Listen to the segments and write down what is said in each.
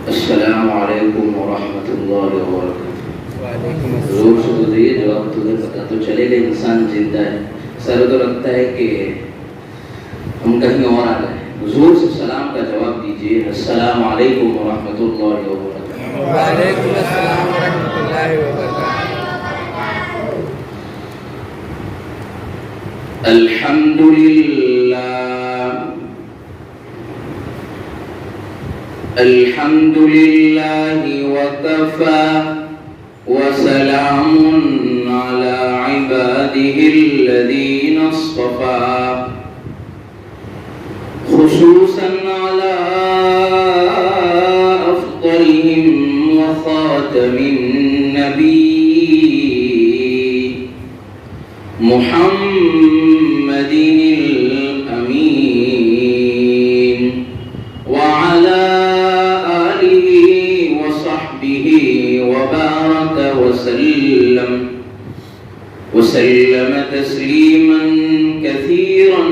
السلام علیکم ورحمۃ اللہ وبرکاتہ۔ ضرور سے تو یہ جواب تمہیں پتا تو چلے گا، انسان زندہ ہے، سر تو لگتا ہے کہ ہم کہیں اور آ گئے۔ حضور سے سلام کا جواب دیجیے، السلام علیکم ورحمۃ اللہ وبرکاتہ۔ وعلیکم السلام ورحمۃ اللہ وبرکاتہ۔ الحمد للہ، الحمد للہ وکفی وسلام علی عباده الذین اصطفی، خصوصا على أفضلهم وخاتم النبي محمد الأمين وعلى آله وصحبه وبارك وسلم تسليما كثيرا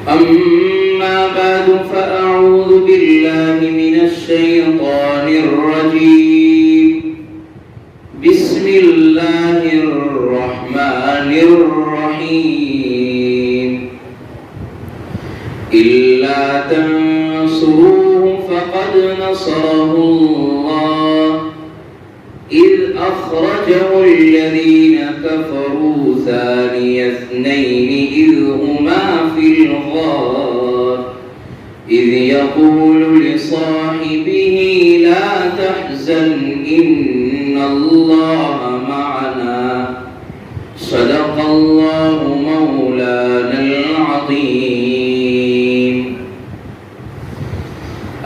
أما بعد فأعوذ بالله من الشيطان الرجيم، بسم الله الرحمن الرحيم، إلا تنصروه فقد نصره الله إذ أخرجه الذين كفروا ثاني اثنين إذ هما في الغار إذ يقول لصاحبه لا تحزن إن الله معنا صدق الله مولانا العظيم۔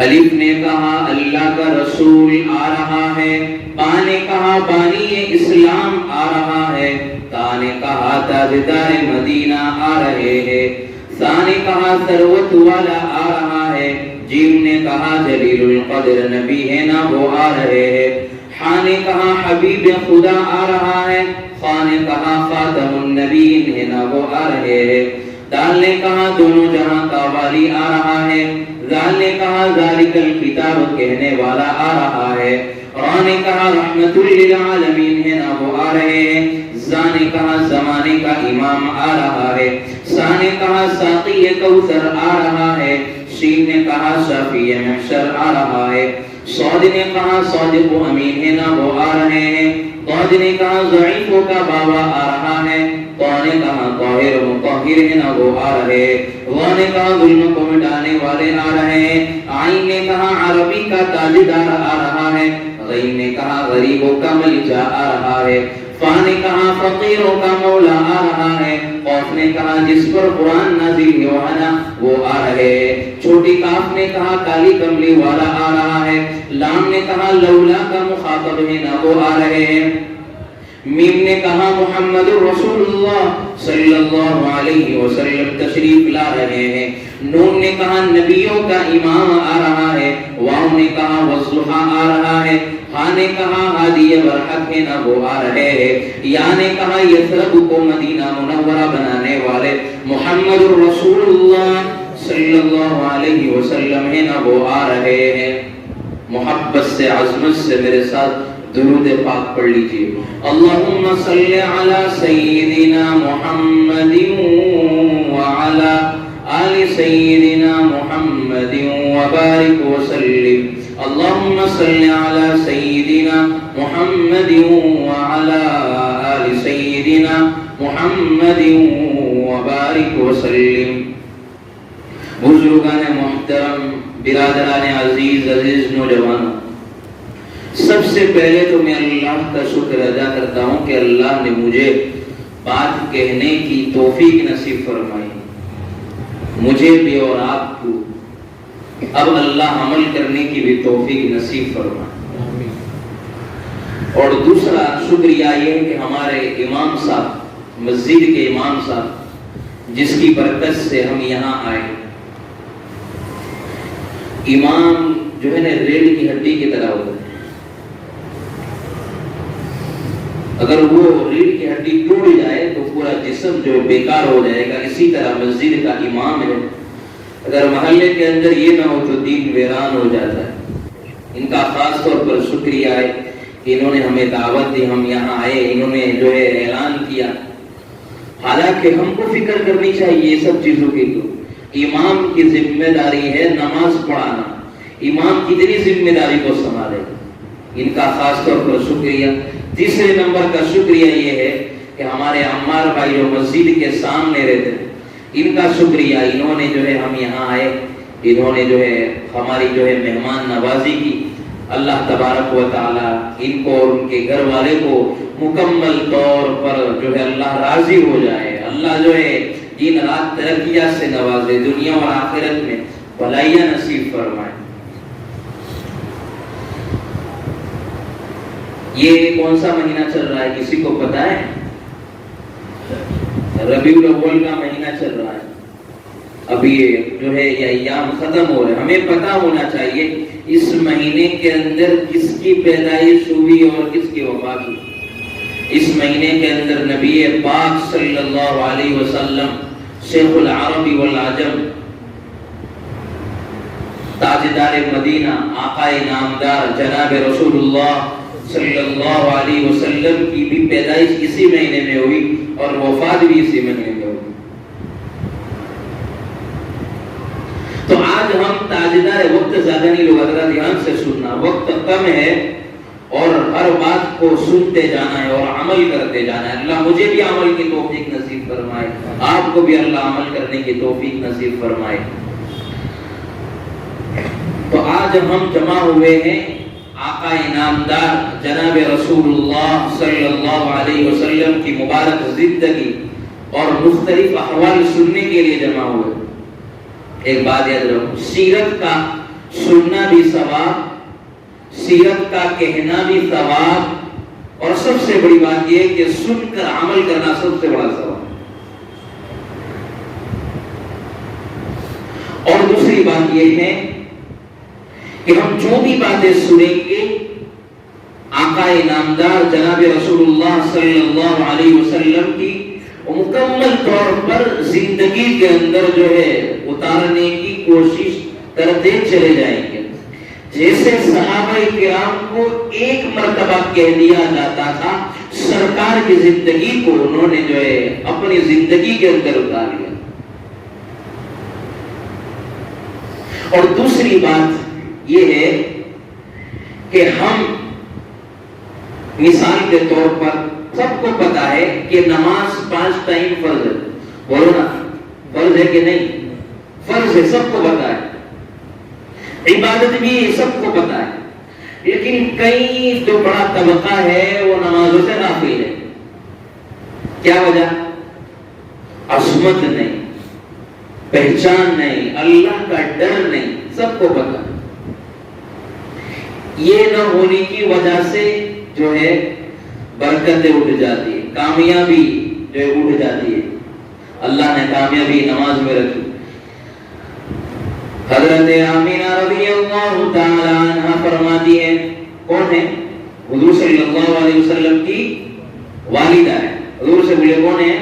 الف نے کہا اللہ کا رسول آ رہا ہے، با نے کہا بانی اسلام آ رہا ہے، تا نے کہا تاجدار مدینہ آ رہے ہیں، سا نے کہا ثروت والا آ رہا ہے، جیم نے کہا جلیل القدر نبی ہے نا وہ آ رہے ہیں، حا نے کہا حبیب خدا آ رہا ہے، خا نے کہا خاتم النبیین ہے نا وہ آ رہے ہیں، دال نے کہا دونوں جہاں کا والی آ رہا ہے، زال نے کہا ذالک الکتاب کہنے والا آ رہا ہے، را نے کہا رحمت للعالمین ہے نا وہ آ رہے ہیں، زا نے کہا زمانے کا امام آ رہا ہے، سا نے کہا ساقی کوثر آ رہا ہے، شین نے کہا شافی محشر آ رہا ہے، صاد نے کہا صادق و امین ہے نا وہ آ رہے ہیں، ضاد نے کہا ضعیفوں کا بابا آ رہا ہے، طا نے کہا طاہر و مطہر ہے نا وہ آ رہے ہیں، وا نے کہا ظلم کو مٹانے والے آ رہے ہیں، عین نے کہا عربی کا تاجدار آ رہا ہے، غین نے کہا غریبوں کا ملجا آ رہا ہے، فا نے کہا فقیروں کا مولا آ رہا ہے، قوف نے کہا جس پر قرآن نازل ہوا وہ آ رہے ہیں، چھوٹی کاف نے کہا کالی کملی والا آ رہا ہے، لام نے کہا لولا کا مخاطب ہے نا وہ آ رہے ہیں، میم نے کہا محمد رسول اللہ صلی اللہ علیہ وسلم تشریف لا رہے ہیں، نون نے کہا نبیوں کا امام آ رہا ہے، واو نے کہا والضحیٰ آ رہا ہے، ہا نے کہا ہادی برحق ہے نا وہ آ رہے ہیں، یا نے کہا یثرب کو مدینہ منورہ بنانے والے محمد رسول اللہ صلی اللہ علیہ وسلم ہے نا وہ آ رہے ہیں۔ محبت سے عظمت سے میرے ساتھ درود پاک پڑھ لیجئے، اللہم صلی علی سیدنا محمد وعلی آل سیدنا محمد وبارک وسلم، اللہم صلی علی سیدنا محمد وعلی آل سیدنا محمد وبارک وسلم۔ بزرگان محترم، برادران عزیز، عزیز نوجوانوں، سب سے پہلے تو میں اللہ کا شکر ادا کرتا ہوں کہ اللہ نے مجھے بات کہنے کی توفیق نصیب فرمائی، مجھے بھی اور آپ کو اب اللہ عمل کرنے کی بھی توفیق نصیب فرمائے۔ اور دوسرا شکریہ یہ ہے کہ ہمارے امام صاحب، مسجد کے امام صاحب، جس کی برکت سے ہم یہاں آئے۔ امام جو ہے نا ریڑھ کی ہڈی کی طرح ہوتا ہے، اگر وہ ریڑھ کی ہڈی ٹوٹ جائے تو پورا جسم جو بیکار ہو جائے گا، اسی طرح مسجد کا امام ہے اگر محلے کے اندر یہ نہ ہو تو دین ویران ہو جاتا ہے۔ ان کا خاص طور پر شکریہ ہے کہ انہوں نے ہمیں دعوت دی، ہم یہاں آئے، انہوں نے جو ہے اعلان کیا۔ حالانکہ ہم کو فکر کرنی چاہیے یہ سب چیزوں کی۔ تو امام کی ذمہ داری ہے نماز پڑھانا، امام کتنی ذمہ داری کو سنبھالے، ان کا خاص طور پر شکریہ۔ تیسرے نمبر کا شکریہ یہ ہے کہ ہمارے عمار بھائی جو مسجد کے سامنے رہتے ہیں، ان کا شکریہ، انہوں نے جو ہے ہم یہاں آئے، انہوں نے جو ہے ہماری جو ہے مہمان نوازی کی۔ اللہ تبارک و تعالی ان کو اور ان کے گھر والے کو مکمل طور پر جو ہے اللہ راضی ہو جائے، اللہ جو ہے دن رات ترقیات سے نوازے، دنیا اور آخرت میں بھلائیاں نصیب فرمائے۔ یہ کون سا مہینہ چل رہا ہے کسی کو پتا ہے؟ ربیع الاول کا مہینہ چل رہا ہے، ابھی جو ہے یہ ایام ختم ہو رہے ہیں۔ ہمیں پتا ہونا چاہیے اس مہینے کے اندر کس کی پیدائش ہوئی اور کس کی وفات ہوئی۔ اس مہینے کے اندر نبی پاک صلی اللہ علیہ وسلم شیخ العرب والعجم، تاجدار مدینہ، آقا نامدار جناب رسول اللہ صلی اللہ علیہ وسلم کی بھی پیدائش اسی مہینے میں ہوئی اور وفات بھی اسی مہینے میں ہوئی۔ تو آج ہم تاجدار، وقت زیادہ نہیں لوگ، ذرا دھیان سے سننا، وقت کم ہے اور ہر بات کو سنتے جانا ہے اور عمل کرتے جانا ہے۔ اللہ مجھے بھی عمل کی توفیق نصیب فرمائے، آپ کو بھی اللہ عمل کرنے کی توفیق نصیب فرمائے۔ تو آج ہم جمع ہوئے ہیں آقا انعامدار جناب رسول اللہ صلی اللہ علیہ وسلم کی مبارک زندگی اور مختلف احوال سننے کے لیے جمع ہوئے۔ ایک بات یاد رکھو، سیرت کا سننا بھی ثواب، سیرت کا کہنا بھی ثواب، اور سب سے بڑی بات یہ ہے کہ سن کر عمل کرنا سب سے بڑا ثواب۔ اور دوسری بات یہ ہے کہ ہم جو بھی باتیں سنیں گے آقا انعامدار جناب رسول اللہ صلی اللہ علیہ وسلم کی مکمل طور پر زندگی کے اندر جو ہے اتارنے کی کوشش کرتے چلے جائیں گے۔ جیسے صحابہ کرام کو ایک مرتبہ کہہ دیا جاتا تھا، سرکار کی زندگی کو انہوں نے جو ہے اپنی زندگی کے اندر اتار لیا۔ اور دوسری بات یہ ہے کہ ہم مثال کے طور پر سب کو پتا ہے کہ نماز 5 ٹائم فرض ہے، بولو نا، فرض ہے کہ نہیں؟ فرض ہے، سب کو پتا ہے۔ عبادت بھی سب کو پتا ہے، لیکن کئی جو بڑا طبقہ ہے وہ نمازوں سے غافل ہے۔ کیا وجہ؟ عصمت نہیں، پہچان نہیں، اللہ کا ڈر نہیں، سب کو پتا۔ یہ نہ ہونے کی وجہ سے جو ہے برکتیں اٹھ جاتی ہے، کامیابی جو ہے اٹھ جاتی ہے۔ اللہ نے کامیابی نماز میں رکھی۔ حضرت آمینہ رضی اللہ تعالی عنہ فرماتی ہے، کون ہے؟ حضور صلی اللہ علیہ وسلم کی والدہ ہے۔ حضور سے بولے کون ہے؟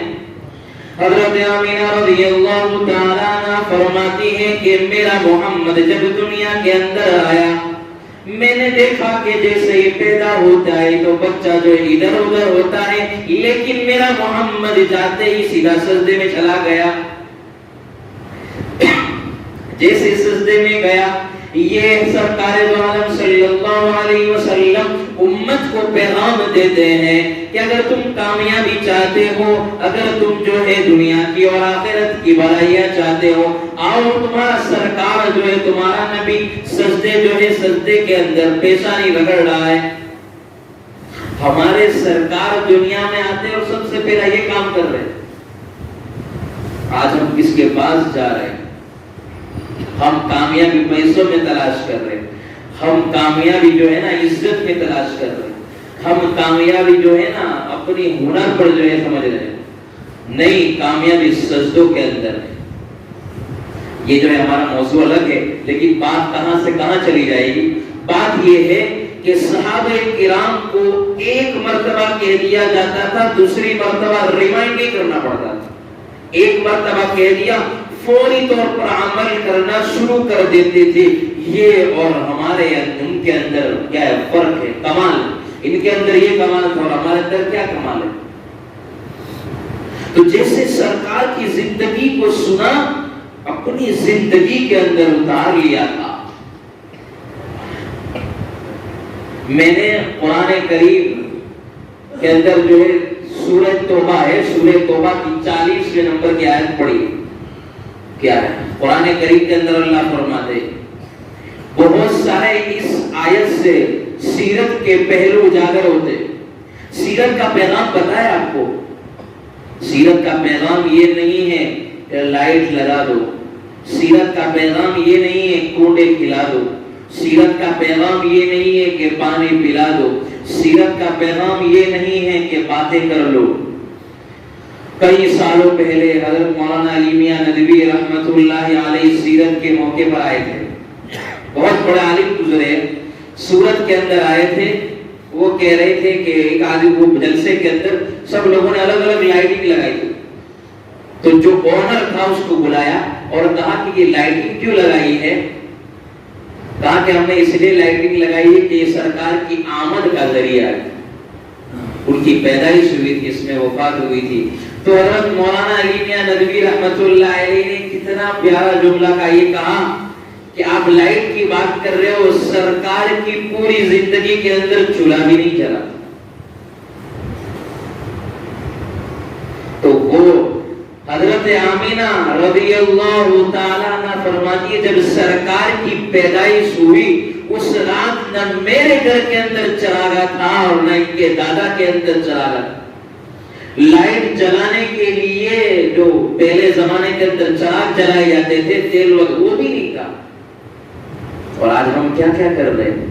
حضرت آمینہ رضی اللہ تعالی عنہ فرماتی ہے کہ میرا محمد جب دنیا کے اندر آیا، میں نے دیکھا کہ جیسے ہی پیدا ہوتا ہے تو بچہ جو ادھر ادھر ہوتا ہے، لیکن میرا محمد جاتے ہی سیدھا سجدے میں چلا گیا۔ جیسے سجدے میں گیا، یہ سرکار دو عالم صلی اللہ علیہ وسلم امت کو پیغام دیتے ہیں کہ اگر تم کامیابی چاہتے ہو، اگر تم جو ہے دنیا کی اور آخرت کی بھلائیاں چاہتے ہو، آؤ تمہارا سرکار جو ہے تمہارا نبی سجدے جو ہے سجدے کے اندر پیشانی رگڑ رہا ہے۔ ہمارے سرکار دنیا میں آتے اور سب سے پہلا یہ کام کر رہے۔ آج ہم کس کے پاس جا رہے ہیں؟ ہم کامیابی پیسوں میں تلاش کر رہے ہیں، ہم کامیابی جو ہے نا عزت میں تلاش کر رہے ہیں، ہم کامیابی جو ہے نا اپنی ہنر پر جو ہے سمجھ رہے ہیں۔ نہیں، کامیابی سجدوں کے اندر ہے۔ یہ جو ہے ہمارا موضوع الگ ہے، لیکن بات کہاں سے کہاں چلی جائے گی؟ بات یہ ہے کہ صحابہ کرام کو ایک مرتبہ کہہ دیا جاتا تھا، دوسری مرتبہ ریمائنڈ نہیں کرنا پڑتا تھا۔ ایک مرتبہ کہہ دیا، فوری طور پر عمل کرنا شروع کر دیتے تھے. یہ اور ہمارے ان کے اندر کیا ہے فرق ہے, کمال. ان کے اندر یہ کمال تھا اور ہمارے اندر کیا کمال ہے. تو جیسے سرکار کی زندگی کو سنا, اپنی زندگی کے اندر اتار لیا تھا. میں نے قرآن کریم کے اندر جو ہے سورہ توبہ ہے, سورہ توبہ کی 40ویں نمبر کی آیت پڑھی. کیا ہے قرآن کریم کے اندر اللہ فرماتے ہیں, بہت سارے اس آیت سے سیرت کے پہلو اجاگر ہوتے. سیرت کا پیغام پتہ ہے آپ کو؟ سیرت کا پیغام یہ نہیں ہے کہ لائٹ لگا دو. سیرت کا پیغام یہ نہیں ہے کوٹے کھلا دو. سیرت کا پیغام یہ نہیں ہے کہ پانی پلا دو. سیرت کا پیغام یہ نہیں ہے کہ باتیں کر لو. کئی سالوں پہلے حضرت مولانا علی میاں ندوی رحمت اللہ علیہ سیرت کے موقع پر آئے تھے. بہت بڑے عالم گزرے, سورت کے اندر آئے تھے. وہ کہہ رہے تھے کہ ایک آدمی کو جلسے کے اندر سب لوگوں نے الگ الگ لائٹنگ لگائی تھی. تو جو اونر تھا اس کو بلایا اور کہا کہ یہ لائٹنگ کیوں لگائی ہے؟ کہا کہ ہم نے اس لیے لائٹنگ لگائی ہے کہ یہ سرکار کی آمد کا ذریعہ ہے. ان کی پیدائش ہوئی تھی, اس میں وفات ہوئی تھی. تو حضرت مولانا علی میاں ندوی رحمت اللہ علیہ نے کتنا پیارا جملہ کا یہ کہا کہ آپ لائٹ کی بات کر رہے ہو, سرکار کی پوری زندگی کے اندر چولہا بھی نہیں جلا. تو وہ حضرت آمینہ رضی اللہ تعالیٰ عنہ فرماتی ہے, جب سرکار کی پیدائش ہوئی اس رات نہ میرے گھر کے اندر چراغا تھا اور نہ ان کے دادا کے اندر چراغا تھا. لائٹ جلانے کے لیے جو پہلے زمانے کے اندر چراغ جلائے جاتے تھے, تیل وغیرہ وہ بھی نہیں تھا. اور آج ہم کیا کیا کر رہے ہیں.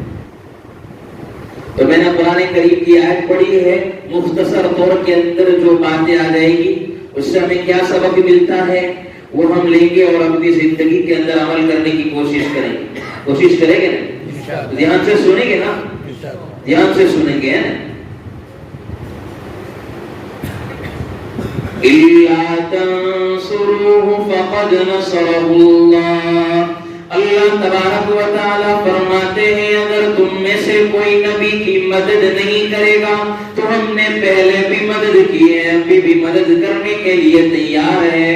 تو میں نے قرآن کریم کی آیت پڑھی ہے, مختصر طور کے اندر جو باتیں آ جائے گی اس سے ہمیں کیا سبق ملتا ہے وہ ہم لیں گے اور اپنی زندگی کے اندر عمل کرنے کی کوشش کریں گے. کوشش کریں گے نا, دھیان سے سنیں گے نا, دھیان سے سنیں گے نا. إِلَّا تَنْصُرُوهُ فَقَدْ نَصَرَهُ اللَّهُ. اللہ تبارک و تعالی فرماتے ہیں اگر تم میں سے کوئی نبی کی مدد نہیں کرے گا تو ہم نے پہلے بھی مدد کی ہے, ابھی بھی مدد کرنے کے لیے تیار ہے.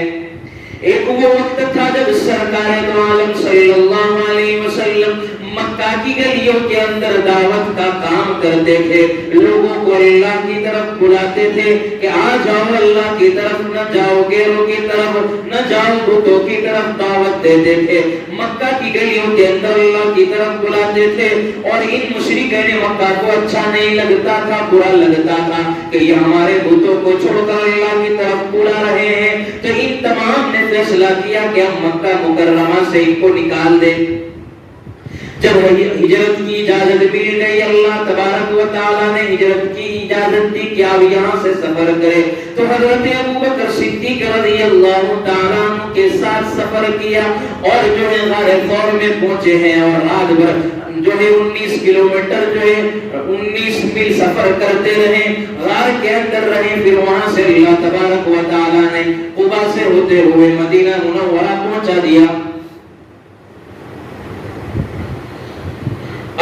ایک وہ وقت تھا جب سرکار دو عالم صلی اللہ علیہ وسلم مکہ کی گلیوں کے اندر دعوت کا کام کرتے تھے, لوگوں کو اللہ کی طرف بلاتے تھے کہ آ جاؤ اللہ کی طرف, نہ جاؤ غیروں کی طرف, نہ جاؤ بتوں کی طرف دعوت دیتے تھے. مکہ کی گلیوں کے اندر اللہ کی طرف بلاتے تھے اور ان مشرکین مکہ کو اچھا نہیں لگتا تھا, برا لگتا تھا کہ یہ ہمارے بتوں کو چھوڑ کر اللہ کی طرف بلا رہے ہیں. تو ان تمام نے فیصلہ کیا کہ ہم مکہ مکرمہ سے ان کو نکال دیں. جب ہجرت کی اجازت مل گئی, اللہ تبارک و تعالی نے ہجرت کی اجازت دی کہ آپ یہاں سے سفر کریں, تو حضرت ابوبکر صدیق رضی اللہ تعالی عنہ کے ساتھ سفر کیا اور جو ہے غار ثور میں پہنچے ہیں اور رات بھر جو ہے 19 کلومیٹر جو ہے 19 میل سفر کرتے رہے, غار کے اندر رہے. پھر وہاں سے اللہ تبارک و تعالی نے قبا سے ہوتے ہوئے مدینہ منورہ پہنچا دیا.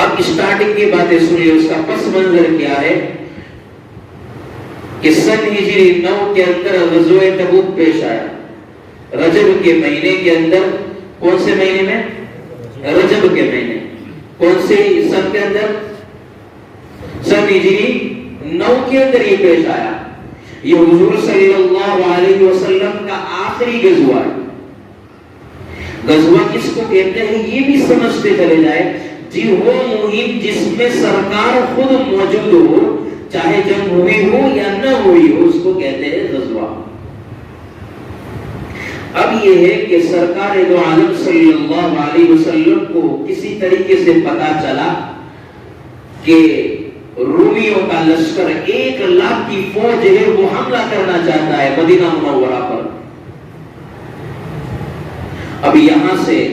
اب اسٹارٹنگ کی باتیں سنیے, اس کا پس منظر کیا ہے کہ سن ہجری 9 کے اندر غزوہ تبوک پیش آیا. رجب کے مہینے کے اندر, کون سے مہینے میں؟ رجب کے مہینے. کون سے سن کے اندر؟ سن ہجری 9 کے اندر یہ پیش آیا. یہ حضور صلی اللہ علیہ وسلم کا آخری غزوہ ہے. غزوہ کس کو کہتے ہیں یہ بھی سمجھتے چلے جائے. جی وہ مہم جس میں سرکار خود موجود ہو, چاہے جنگ ہوئی ہو یا نہ ہوئی ہو, اس کو کہتے ہیں غزوہ. اب یہ ہے کہ سرکار دو عالم صلی اللہ علیہ وسلم کو کسی طریقے سے پتا چلا کہ رومیوں کا لشکر 1 لاکھ کی فوج ہے وہ حملہ کرنا چاہتا ہے مدینہ منورہ پر. اب یہاں سے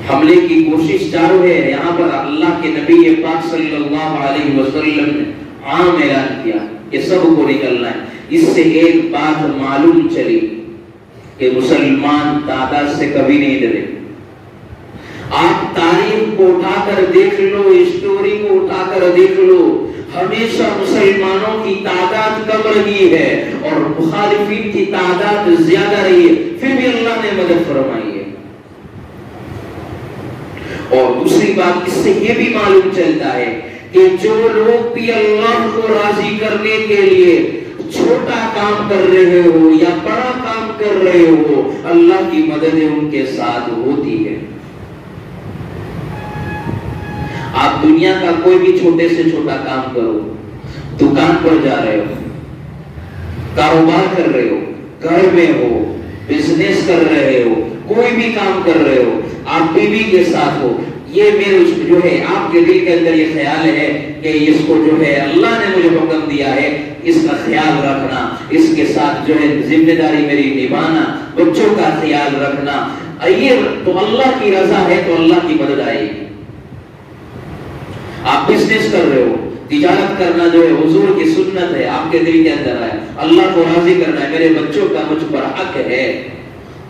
حملے کی کوشش چالو ہے. یہاں پر اللہ کے نبی پاک صلی اللہ علیہ وسلم نے عام اعلان کیا کہ سب کو نکلنا ہے. اس سے ایک بات معلوم چلی کہ مسلمان تعداد سے کبھی نہیں ڈرے. آپ تاریخ کو اٹھا کر دیکھ لو, ہسٹوری کو اٹھا کر دیکھ لو, ہمیشہ مسلمانوں کی تعداد کم رہی ہے اور مخالفین کی تعداد زیادہ رہی ہے, پھر بھی اللہ نے مدد فرمائی ہے. اور دوسری بات اس سے یہ بھی معلوم چلتا ہے کہ جو لوگ بھی اللہ کو راضی کرنے کے لیے چھوٹا کام کر رہے ہو یا بڑا کام کر رہے ہو, اللہ کی مدد ان کے ساتھ ہوتی ہے. آپ دنیا کا کوئی بھی چھوٹے سے چھوٹا کام کرو, دکان پر جا رہے ہو, کاروبار کر رہے ہو, گھر میں ہو, بزنس کر رہے ہو, کوئی بھی کام کر رہے ہو, آپ بیوی کے ساتھ ہو, یہ میرے جو ہے آپ کے دل کے اندر یہ خیال ہے کہ اس کو جو ہے اللہ نے مجھے حکم دیا ہے, اس کا خیال رکھنا, اس کے ساتھ جو ہے ذمہ داری میری نبھانا, بچوں کا خیال رکھنا, یہ تو اللہ کی رضا ہے تو اللہ کی مدد آئے گی. آپ بزنس کر رہے ہو, تجارت کرنا جو ہے حضور کی سنت ہے, آپ کے دل کے اندر ہے اللہ کو راضی کرنا ہے, میرے بچوں کا مجھ پر حق ہے,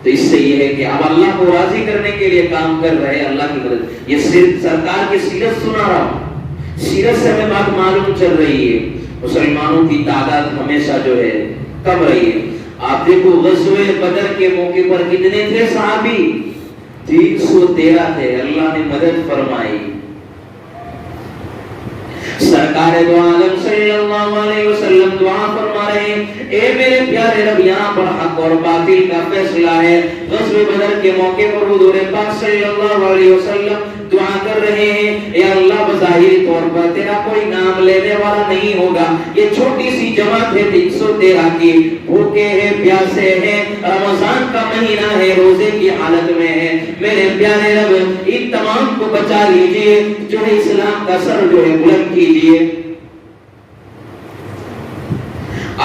تو اس سے یہ ہے کہ آپ اللہ کو راضی کرنے کے لیے کام کر رہے ہیں, اللہ کی مدد. یہ صرف سرکار کی سیرت سنا رہا ہوں, سیرت سے ہمیں بات معلوم چل رہی ہے. مسلمانوں کی تعداد ہمیشہ جو ہے کم رہی ہے. آپ دیکھو غزوہ بدر کے موقع پر کتنے تھے صحابی, 313 تھے, اللہ نے مدد فرمائی. سرکار دو عالم صلی اللہ علیہ وسلم دعا فرما رہے ہیں, اے میرے پیارے رب, یہاں پر حق اور باطل کا فیصلہ ہے. غزوہ بدر کے موقع پر حضور پاک صلی اللہ علیہ وسلم دعا کر رہے ہیں, اے اللہ بظاہری طور پر تیرا کوئی نام لینے والا نہیں ہوگا, یہ چھوٹی سی جماعت ہے 313 کی, بھوکے ہیں, پیاسے ہیں, رمضان کا مہینہ ہے, روزے کی حالت میں ہے, میرے پیارے رب ان تمام کو بچا لیجئے, جو ہے اسلام کا سر جو ہے بلند کیجئے.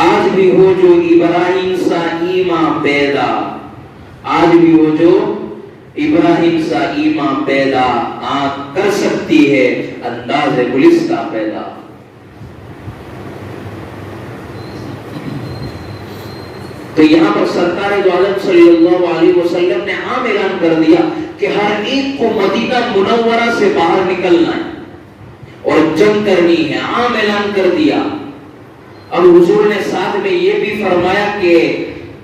آج بھی ہو جو ابراہیم سا ایمان پیدا, آج بھی ہو جو ابراہیم سا ایمان پیدا, آنکھ کر سکتی ہے انداز پولیس کا پیدا. تو یہاں پر سرکار دو عالم صلی اللہ علیہ وسلم نے عام اعلان کر دیا کہ ہر ایک کو مدینہ منورہ سے باہر نکلنا ہے اور جنگ کرنی ہے, عام اعلان کر دیا. اب حضور نے ساتھ میں یہ بھی فرمایا کہ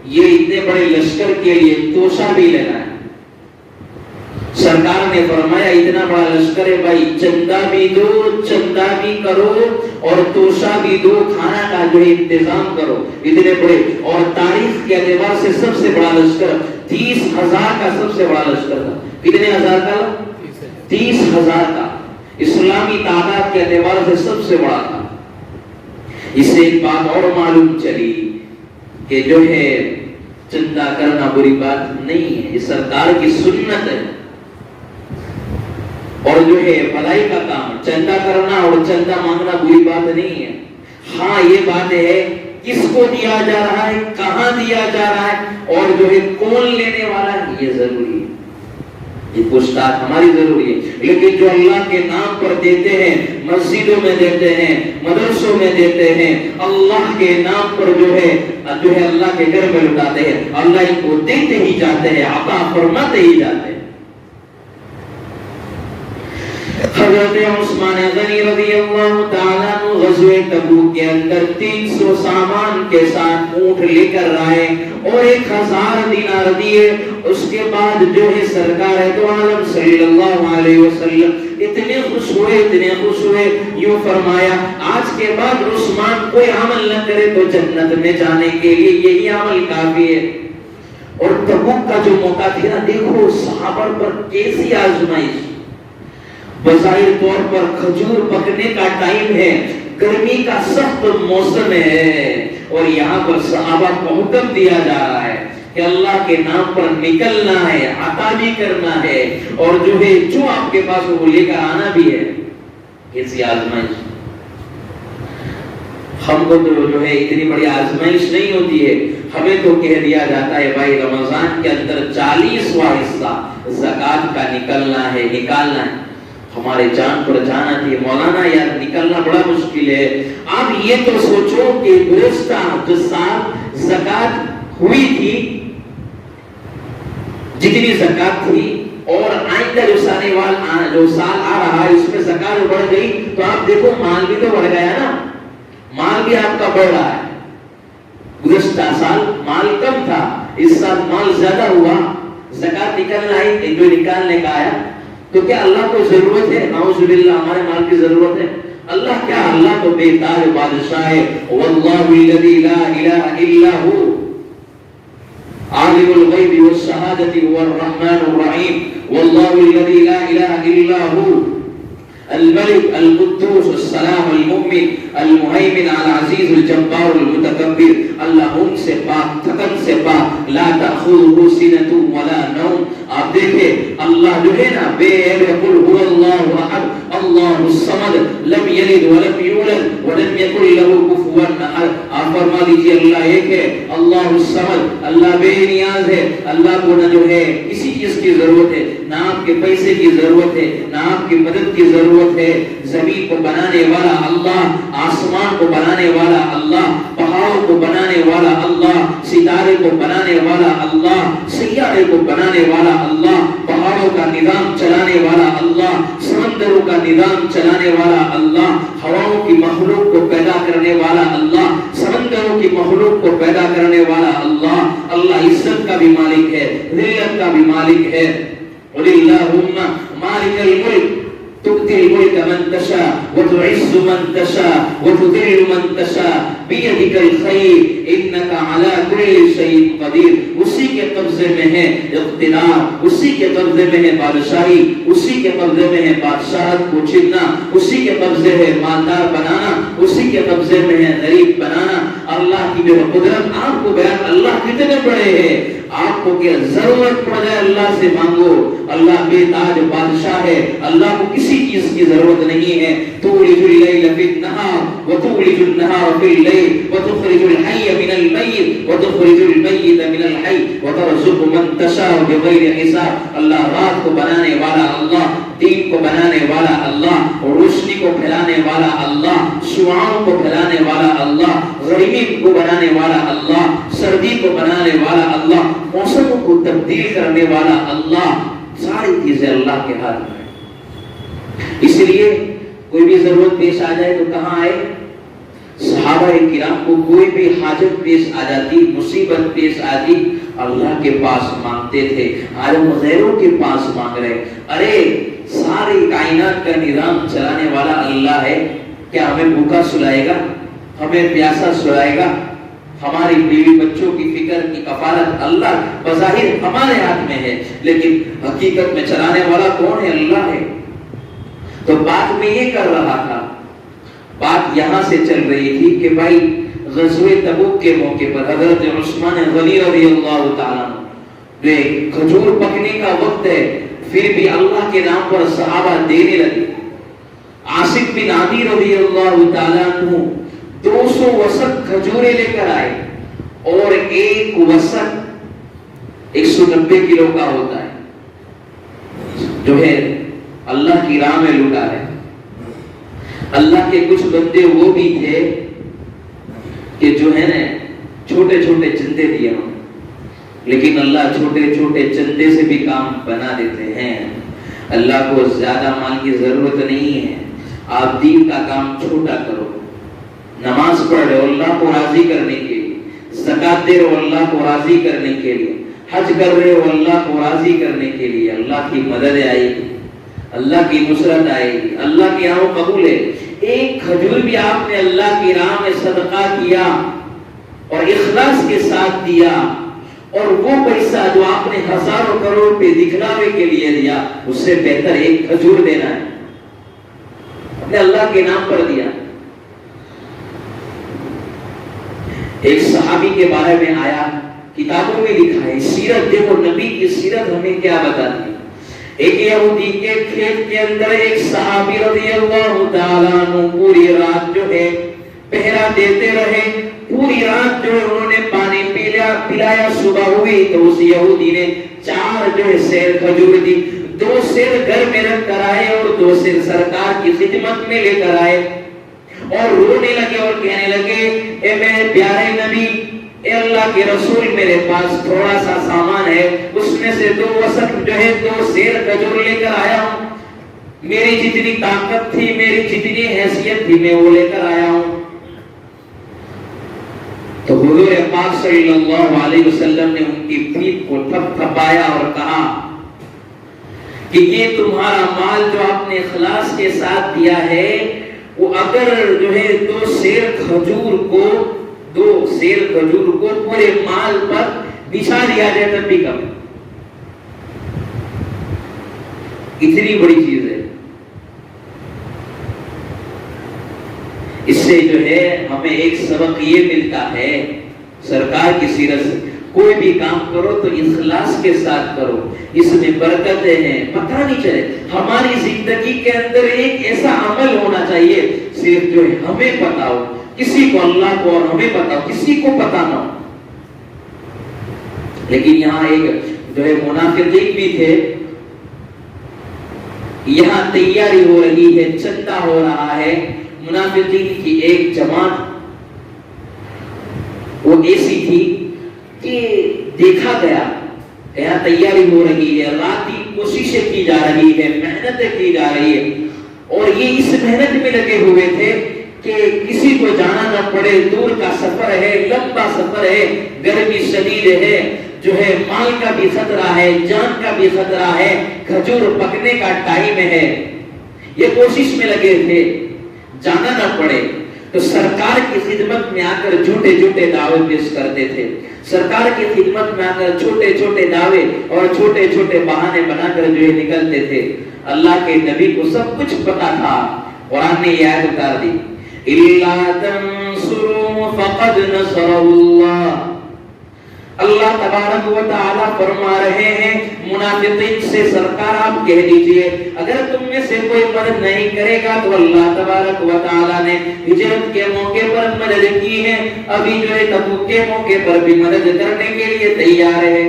یہ اتنے بڑے لشکر کے لیے توشہ بھی لینا ہے. سرکار نے فرمایا اتنا بڑا لشکر ہے بھائی, چندہ بھی دو, چندہ بھی کرو اور توشہ بھی دو, کھانا کا جو ہے انتظام کرو. اتنے بڑے, اور تاریخ کے اعتبار سے سب سے بڑا لشکر 30,000 کا سب سے بڑا لشکر تھا. کتنے ہزار کا؟ 30,000 کا. اسلامی تعداد کے اعتبار سے سب سے بڑا تھا. اس سے ایک بات اور معلوم چلی کہ جو ہے چندہ کرنا بری بات نہیں ہے, یہ سرکار کی سنت ہے اور جو ہے بھلائی کا کام. چندہ کرنا اور چندہ مانگنا بری بات نہیں ہے. ہاں یہ بات ہے کس کو دیا جا رہا ہے, کہاں دیا جا رہا ہے اور جو ہے کون لینے والا ہے, یہ ضروری ہے, یہ پوچھتاچھ ہماری ضروری ہے. لیکن جو اللہ کے نام پر دیتے ہیں, مسجدوں میں دیتے ہیں, مدرسوں میں دیتے ہیں, اللہ کے نام پر جو ہے اللہ کے گھر میں لٹاتے ہیں, اللہ ان کو دیتے ہی جاتے ہیں, عطا فرماتے ہی جاتے ہیں. حضرت عثمان غنی رضی اللہ تعالیٰ عنہ غزوہ تبوک کے اندر 300 سامان کے ساتھ اونٹ لے کر آئے اور 1000 دینار دیے. اس کے بعد جو ہے سرکار دو عالم صلی اللہ علیہ وسلم اتنے خوش ہوئے, یوں فرمایا آج کے بعد عثمان کوئی عمل نہ کرے تو جنت میں جانے کے لیے یہی عمل کافی ہے. اور تبوک کا جو موقع تھا نا, دیکھو صحابہ پر کیسی آزمائش. بظاہر طور پر کھجور پکنے کا ٹائم ہے, گرمی کا سخت موسم ہے, اور یہاں پر صحابہ کو حکم دیا جا رہا ہے کہ اللہ کے نام پر نکلنا ہے, عطا بھی کرنا ہے, اور جو ہے جو آپ کے پاس وہ لے کر آنا بھی ہے. ایسی آزمائش ہم کو تو جو ہے اتنی بڑی آزمائش نہیں ہوتی ہے. ہمیں تو کہہ دیا جاتا ہے بھائی رمضان کے اندر 40واں حصہ زکوٰۃ کا نکالنا ہے. ہمارے جان پر جانا تھی مولانا, یار نکلنا بڑا مشکل ہے. آپ یہ تو سوچو کہ گزشتہ جو سال زکوٰۃ ہوئی تھی جتنی زکات تھی اور آئندہ جو سال آ رہا ہے اس میں زکات بڑھ گئی تو آپ دیکھو مال بھی تو بڑھ گیا نا، مال بھی آپ کا بڑھ رہا ہے. گزشتہ سال مال کم تھا، اس سال مال زیادہ ہوا، زکات نکلنا ہے، جو نکالنے کا آیا. تو کیا اللہ کو ضرورت ہے؟ نعوذ باللہ ہمارے مال کی ضرورت ہے. اللہ کیا، اللہ تو بے تاج بادشاہ ہے. واللہ الذی لا الہ الا هو عالم الغیب والشہادۃ هو الرحمن الرحیم. واللہ الذی لا الہ الا هو الملك القدوس السلام المؤمن المهيمن العزيز الجبار المتكبر. اللہ ان سے پاک، تھکن سے پاک، لا تأخذه سنة ولا نوم. آپ دیکھیں اللہ جو ہے نا بے قل هو اللہ احد اللہ الصمد لم یلد ولم یولد ولم یکن له کفوا احد. آپ فرما دیجیے اللہ ایک ہے، اللہ الصمد، اللہ بے نیاز ہے. اللہ کو نہ جو ہے کسی چیز کی ضرورت ہے، نہ آپ کے پیسے کی ضرورت ہے، نہ آپ کی مدد کی ضرورت ہے. زمین کو بنانے والا اللہ، آسمان کو بنانے والا اللہ، پہاڑوں کو بنانے والا اللہ، ستارے کو بنانے والا اللہ، سیارے کو بنانے والا اللہ، پہاڑوں کا نظام چلانے والا اللہ، سمندروں کا نظام چلانے والا اللہ، ہواؤں کی مخلوق کو پیدا کرنے والا اللہ، سمندروں کی مخلوق کو پیدا کرنے والا اللہ. اللہ عزت کا بھی مالک ہے، ذلت کا بھی مالک ہے. قل اللہم مالک الملک تؤتی الملک من تشاء وتعز من تشاء وتذل من تشاء بیدک الخیر انک علی کل شیء قدیر. اسی کے قبضے میں ہے اقتدار، اسی کے قبضے میں ہے بادشاہی، اسی کے قبضے میں ہے بادشاہت کو چھیننا، اسی کے قبضے ہے مالدار بنانا، اسی کے قبضے میں ہے غریب بنانا. اللہ کی جو قدرت آپ کو بیان، اللہ کتنے بڑے ہیں. آپ کو کیا ضرورت پڑ جائے اللہ سے مانگو. اللہ بے تاج بادشاہ ہے، اللہ کو کسی چیز کی ضرورت نہیں ہے. تولج اللیل فی النہار وتولج النہار فی اللیل وتخرج الحی من المیت وتخرج المیت من الحی وترزق من تشاء بغیر حساب. اللہ رات کو بنانے والا اللہ، دین کو بنانے والا اللہ، روشنی کو پھیلانے والا اللہ، شعاعوں کو پھیلانے والا اللہ، گرمی کو بنانے والا اللہ، سردی کو بنانے والا اللہ، موسموں کو تبدیل کرنے والا اللہ. ساری چیزیں اللہ کے ہاتھ میں. اس لیے کوئی بھی ضرورت پیش آ جائے تو کہاں آئے؟ صحابہ کرام کو کوئی بھی حاجت پیش آ جاتی، مصیبت پیش آتی، اللہ کے پاس مانگتے تھے. آج ہم غیروں کے پاس مانگ رہے. ارے ساری کائنات کا نظام چلانے والا اللہ ہے، کیا ہمیں بھوکا سلائے گا؟ ہمیں پیاسا سلائے گا؟ ہماری بیوی بچوں کی فکر کی کفالت اللہ بظاہر ہمارے ہاتھ میں ہے، لیکن حقیقت میں چلانے والا کون ہے؟ اللہ ہے. تو بات میں یہ کر رہا تھا، بات یہاں سے چل رہی تھی کہ بھائی غزوہ تبوک کے موقع پر حضرت عثمان غنی رضی اللہ تعالیٰ جو کھجور پکنے کا وقت ہے، پھر بھی اللہ کے نام پر صحابہ دینے لگے. عاصم بن عدی رضی اللہ تعالیٰ عنہ 200 وسق کھجورے لے کر آئے، اور ایک وسق 190 کلو کا ہوتا ہے، جو ہے اللہ کی راہ میں لٹا ہے. اللہ کے کچھ بندے وہ بھی تھے کہ جو ہے نا چھوٹے چھوٹے چندے دیے ہوں، لیکن اللہ چھوٹے چھوٹے چندے سے بھی کام بنا دیتے ہیں. اللہ کو زیادہ مال کی ضرورت نہیں ہے. آپ دین کا کام چھوٹا کرو، نماز پڑھ رہے ہو اللہ کو راضی کرنے کے لیے، زکات دے رہے ہو اللہ کو راضی کرنے کے لیے، حج کر رہے ہو اللہ کو راضی کرنے کے لیے، اللہ کی مدد آئے گی، اللہ کی نصرت آئے گی، اللہ کی راہ قبول ہے. ایک کھجور بھی آپ نے اللہ کی راہ میں صدقہ کیا اور اخلاص کے ساتھ دیا، اور وہ پیسہ جو آپ نے ہزاروں کروڑ پہ دکھلاوے کے لیے دیا، اس سے بہتر ایک کھجور دینا ہے. اپنے اللہ کے نام پر دیا. ایک صحابی کے بارے میں آیا، کتابوں میں لکھا ہے، سیرت دیکھو نبی کی سیرت ہمیں کیا بتاتی ہے. ایک یہودی کے کھیت کے اندر ایک صحابی رضی اللہ تعالیٰ عنہ پوری رات جو ہے پہرا دیتے رہے. پوری رات جو ہے انہوں نے پانی پلایا. صبح ہوئی تو اس یہودی نے 4 جو ہے سیر کھجور دی. 2 سیر گھر میں رکھ کر آئے اور 2 سیر سرکار کی خدمت میں لے کر آئے، اور رونے لگے اور کہنے لگے، اے میرے پیارے نبی، اے اللہ کے رسول میرے پاس تھوڑا سا سامان ہے، اس میں سے 2 وسق جو ہے 2 سیر کھجور لے کر آیا ہوں، میری جتنی طاقت تھی، میری جتنی حیثیت تھی، میں وہ لے کر آیا ہوں۔ تو حضور پاک صلی اللہ علیہ وسلم نے ان کی پیٹھ کو تھپ تھپایا اور کہا کہ یہ تمہارا مال جو آپ نے اخلاص کے ساتھ دیا ہے، وہ اگر جو ہے 2 سیر کھجور کو پورے مال پر بچھا دیا جائے تب بھی کم، اتنی بڑی چیز ہے۔ اس سے جو ہے ہمیں ایک سبق یہ ملتا ہے، سرکار کی سیرت سے کوئی بھی کام کرو تو اخلاص کے ساتھ کرو، اس میں برکتیں ہیں، پتہ نہیں چلے۔ ہماری زندگی کے اندر ایک ایسا عمل ہونا چاہیے صرف جو ہے ہمیں پتا ہو، کسی کو اللہ کو اور ہمیں پتا ہو، کسی کو پتا نہ ہو۔ لیکن یہاں ایک جو ہے منافقین بھی تھے، یہاں تیاری ہو رہی ہے، چندہ ہو رہا ہے، منافقین کی ایک جماعت وہ ایسی تھی کہ دیکھا گیا، یہاں تیاری ہو رہی ہے، رات کی کوششیں کی جا رہی ہے، محنتیں کی جا رہی ہے، اور یہ اس محنت میں لگے ہوئے تھے کہ کسی کو جانا نہ پڑے، دور کا سفر ہے، لمبا سفر ہے، گرمی شدید ہے، جو ہے مال کا بھی خطرہ ہے، جان کا بھی خطرہ ہے، کھجور پکنے کا ٹائم ہے، یہ کوشش میں لگے تھے جانا نہ پڑے۔ تو سرکار کی خدمت میں آ کر جھوٹے جھوٹے دعوے پیش کرتے تھے، سرکار کی خدمت میں آ کر چھوٹے چھوٹے دعوے اور چھوٹے چھوٹے بہانے بنا کر جو ہے نکلتے تھے۔ اللہ کے نبی کو سب کچھ پتا تھا، قرآن نے یہ آیت اتار دی، اِلَّا تَنْصُرُوا فَقَدْ نَصَرَهُ اللَّهُ۔ اللہ تبارک و تعالی فرما رہے ہیں منافقین سے، سرکار آپ کہہ دیجئے اگر تم میں سے کوئی مدد نہیں کرے گا تو اللہ تبارک و تعالی نے ہجرت کے موقع پر مدد کی ہے، ابھی جو ہے تبوک کے موقع پر بھی مدد کرنے کے لیے تیار ہے۔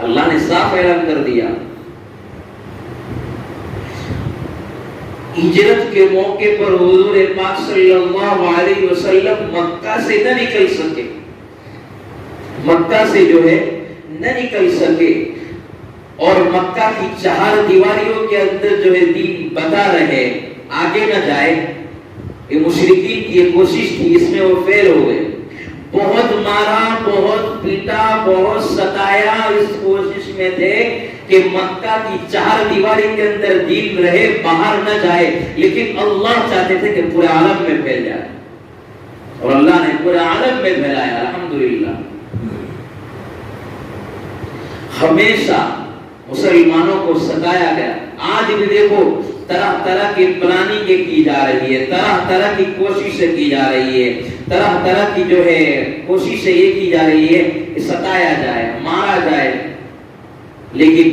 اللہ نے صاف اعلان کر دیا۔ ہجرت کے موقع پر حضور پاک صلی اللہ علیہ وسلم مکہ سے نہ نکل سکے، مکہ سے جو ہے نہ نکل سکے، اور مکہ کی 4 دیواریوں کے اندر جو ہے دین بتا رہے، آگے نہ جائے۔ یہ مشرکین کی یہ کوشش تھی، اس میں وہ فیل ہو گئے، بہت مارا، بہت پیٹا، بہت ستایا، اس کوشش میں تھے کہ مکہ کی 4 دیواری کے اندر دین رہے، باہر نہ جائے، لیکن اللہ چاہتے تھے کہ پورے عالم میں پھیل جائے، اور اللہ نے پورے عالم میں پھیلایا، الحمدللہ۔ ہمیشہ مسلمانوں کو ستایا گیا، آج بھی دیکھو طرح طرح کی پلاننگیں کی جا رہی ہے، طرح طرح کی کوششیں کی جا رہی ہے، طرح طرح کی جو ہے کوششیں یہ کی جا رہی ہے کہ ستایا جائے، مارا جائے، لیکن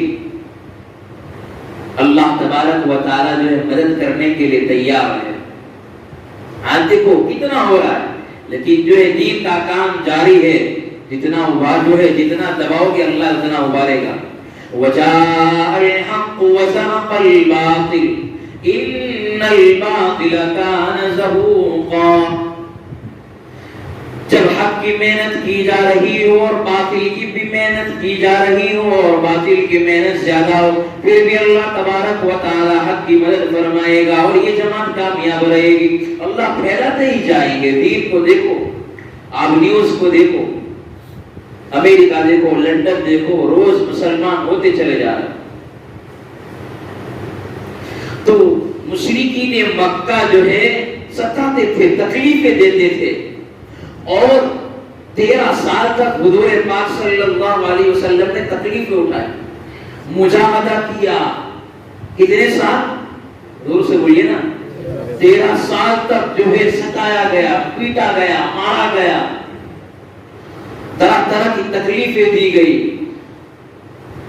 اللہ تبارک و تعالی جو ہے مدد کرنے کے لیے تیار ہے۔ آج دیکھو کتنا ہو رہا ہے، لیکن جو ہے دین کا کام جاری ہے، جتنا ابھار جو ہے جتنا دباؤ گے اللہ اتنا ابھارے گا۔ وَجَاءَ الْحَقُّ وَزَهَقَ الْبَاطِلُ إِنَّ الْبَاطِلَ كَانَ زَهُوقًا۔ جب حق کی محنت کی جا رہی ہو اور باطل کی بھی محنت کی جا رہی ہو اور باطل کی محنت زیادہ ہو، پھر بھی اللہ تبارک و تعالی حق کی مدد فرمائے گا اور یہ جماعت کامیاب رہے گی۔ اللہ پھیلاتے ہی جائیں گے دین کو۔ دیکھو آپ نیوز کو دیکھو، امریکہ دیکھو، لندن دیکھو، روز مسلمان ہوتے چلے جا رہے۔ تو مشرکین مکہ جو ہے ستاتے تھے، تکلیفیں دیتے تھے، اور 13 سال تک حضور پاک صلی اللہ علیہ وسلم نے تکلیفیں اٹھائی، مجاہدہ کیا۔ کتنے سال؟ دور سے بولیے نا، 13 سال تک جو ہے ستایا گیا، پیٹا گیا، مارا گیا، طرح طرح کی تکلیفیں دی گئی۔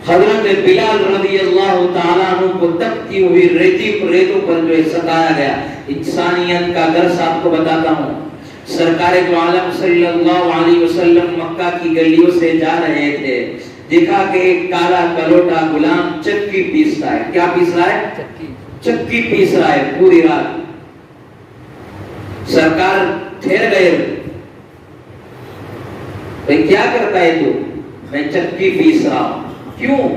حضرت بلال رضی اللہ تعالیٰ عنہ کو تپتی ہوئی ریتوں پر جو ہے ستایا گیا۔ انسانیت کا درس آپ کو بتاتا ہوں۔ سرکار دو عالم صلی اللہ علیہ وسلم مکہ کی گلیوں سے جا رہے تھے، دیکھا کہ ایک کالا کلوٹا غلام چکی پیس رہا ہے۔ کیا پیس رہا ہے؟ چکی پیس رہا ہے پوری رات۔ سرکار ٹھہر گئے، بھائی کیا کرتا ہے تو؟ میں چکی پیس رہا ہوں. کیوں؟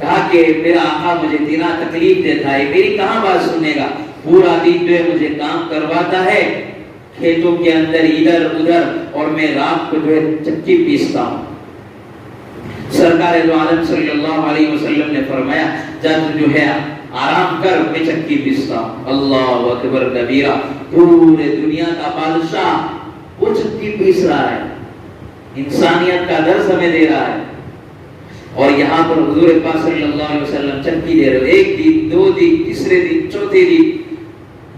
کہا کہ میرا آقا مجھے اتنا تکلیف دیتا ہے, میری کہاں بات سنے گا, پورا دن جو ہے مجھے کام کرواتا ہے کھیتوں کے اندر ادھر ادھر, اور میں رات کو جو ہے چکی پیستا ہوں. سرکار دو عالم صلی اللہ علیہ وسلم نے فرمایا جا تو جو ہے آرام کر, میں چکی پیستا ہوں. اللہ اکبر کبیرہ, پورے دنیا کا بادشاہ وہ چکی پیس رہا ہے, انسانیت کا درس ہمیں دے رہا ہے. اور یہاں پر حضور پاک صلی اللہ علیہ وسلم چکی دے رہے, ایک دن, دو دن, تیسرے دن, چوتھے دن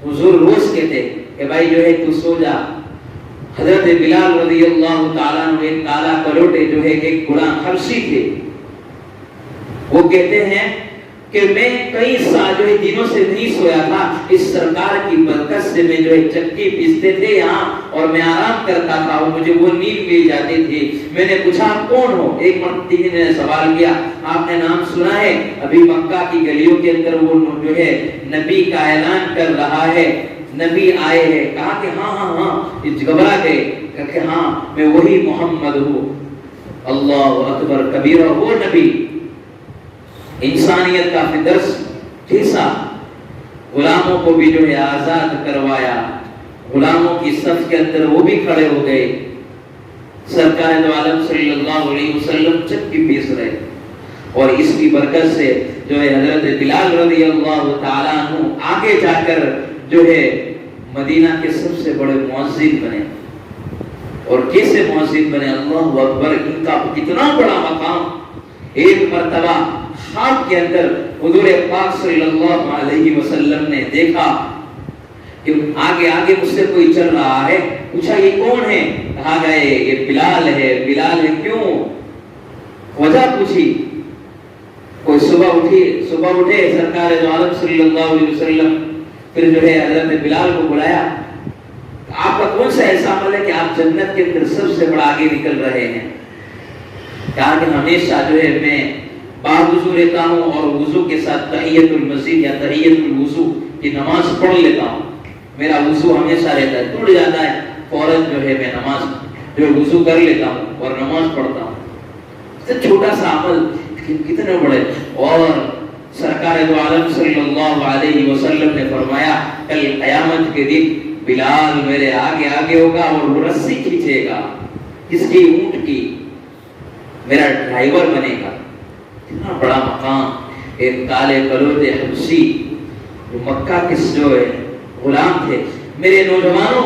حضور روز کہتے کہ بھائی جو ہے تو سو جا. حضرت بلال رضی اللہ تعالیٰ عنہ ایک کالا کلوٹے جو ہے ایک غلام حبشی تھے, وہ کہتے ہیں کہ میں کئی سال جو ہے دنوں سے نہیں سویا تھا, اس سرکار کی برکت سے میں جو ہے چکی پیستے تھے یہاں اور میں آرام کرتا تھا اور مجھے وہ نیند مل جاتی تھی. میں نے پوچھا کون ہو؟ ایک مرتبہ نے سوال کیا, آپ نے نام سنا ہے؟ ابھی مکہ کی گلیوں کے اندر وہ جو ہے نبی کا اعلان کر رہا ہے, نبی آئے ہیں. کہا کہ ہاں ہاں ہاں, گھبرا گئے کہ ہاں میں وہی محمد ہوں. اللہ اکبر کبیرہ, وہ نبی انسانیت کا درس کیسا, غلاموں کو بھی جو ہے آزاد کروایا, غلاموں کی صف کے اندر وہ بھی کھڑے ہو گئے. سرکار دو عالم صلی اللہ علیہ وسلم چکی پیس رہے, اور اس کی برکت سے جو ہے حضرت بلال رضی اللہ تعالیٰ عنہ آگے جا کر جو ہے مدینہ کے سب سے بڑے مؤذن بنے. اور کیسے مؤذن بنے؟ اللہ اکبر, ان کا کتنا بڑا مقام. ایک مرتبہ خواب کے اندر حضور پاک صلی اللہ علیہ وسلم نے دیکھا کہ آگے آگے مجھ سے کوئی چل رہا ہے. پوچھا یہ کون ہے؟ کہا گئے یہ بلال ہے. بلال ہے, کیوں؟ وجہ پوچھی. کوئی صبح اٹھے سرکار دو عالم صلی اللہ علیہ وسلم, پھر جو ہے حضرت بلال کو بلایا, آپ کا کون سا ایسا عمل ہے کہ آپ جنت کے اندر سب سے بڑا آگے نکل رہے ہیں؟ کہا کہ ہمیشہ جو ہے میں باوضو رہتا ہوں اور وضو کے ساتھ تحیت المسجد یا تحیت الوضو کی نماز پڑھ لیتا ہوں. میرا وضو ہمیشہ رہتا ہے, ٹوٹ جاتا ہے فوراً جو ہے میں نماز جو وضو کر لیتا ہوں اور نماز پڑھتا ہوں. چھوٹا سا عمل کتنے بڑے. اور سرکار دو عالم صلی اللہ علیہ وسلم نے فرمایا کل قیامت کے دن بلال میرے آگے آگے ہوگا اور وہ رسی کھینچے گا, کس کی؟ اونٹ کی, میرا ڈرائیور بنے گا. اتنا بڑا مقام. ایک کالے کلوٹے حبشی جو مکہ کے جو ہے غلام تھے. میرے نوجوانوں,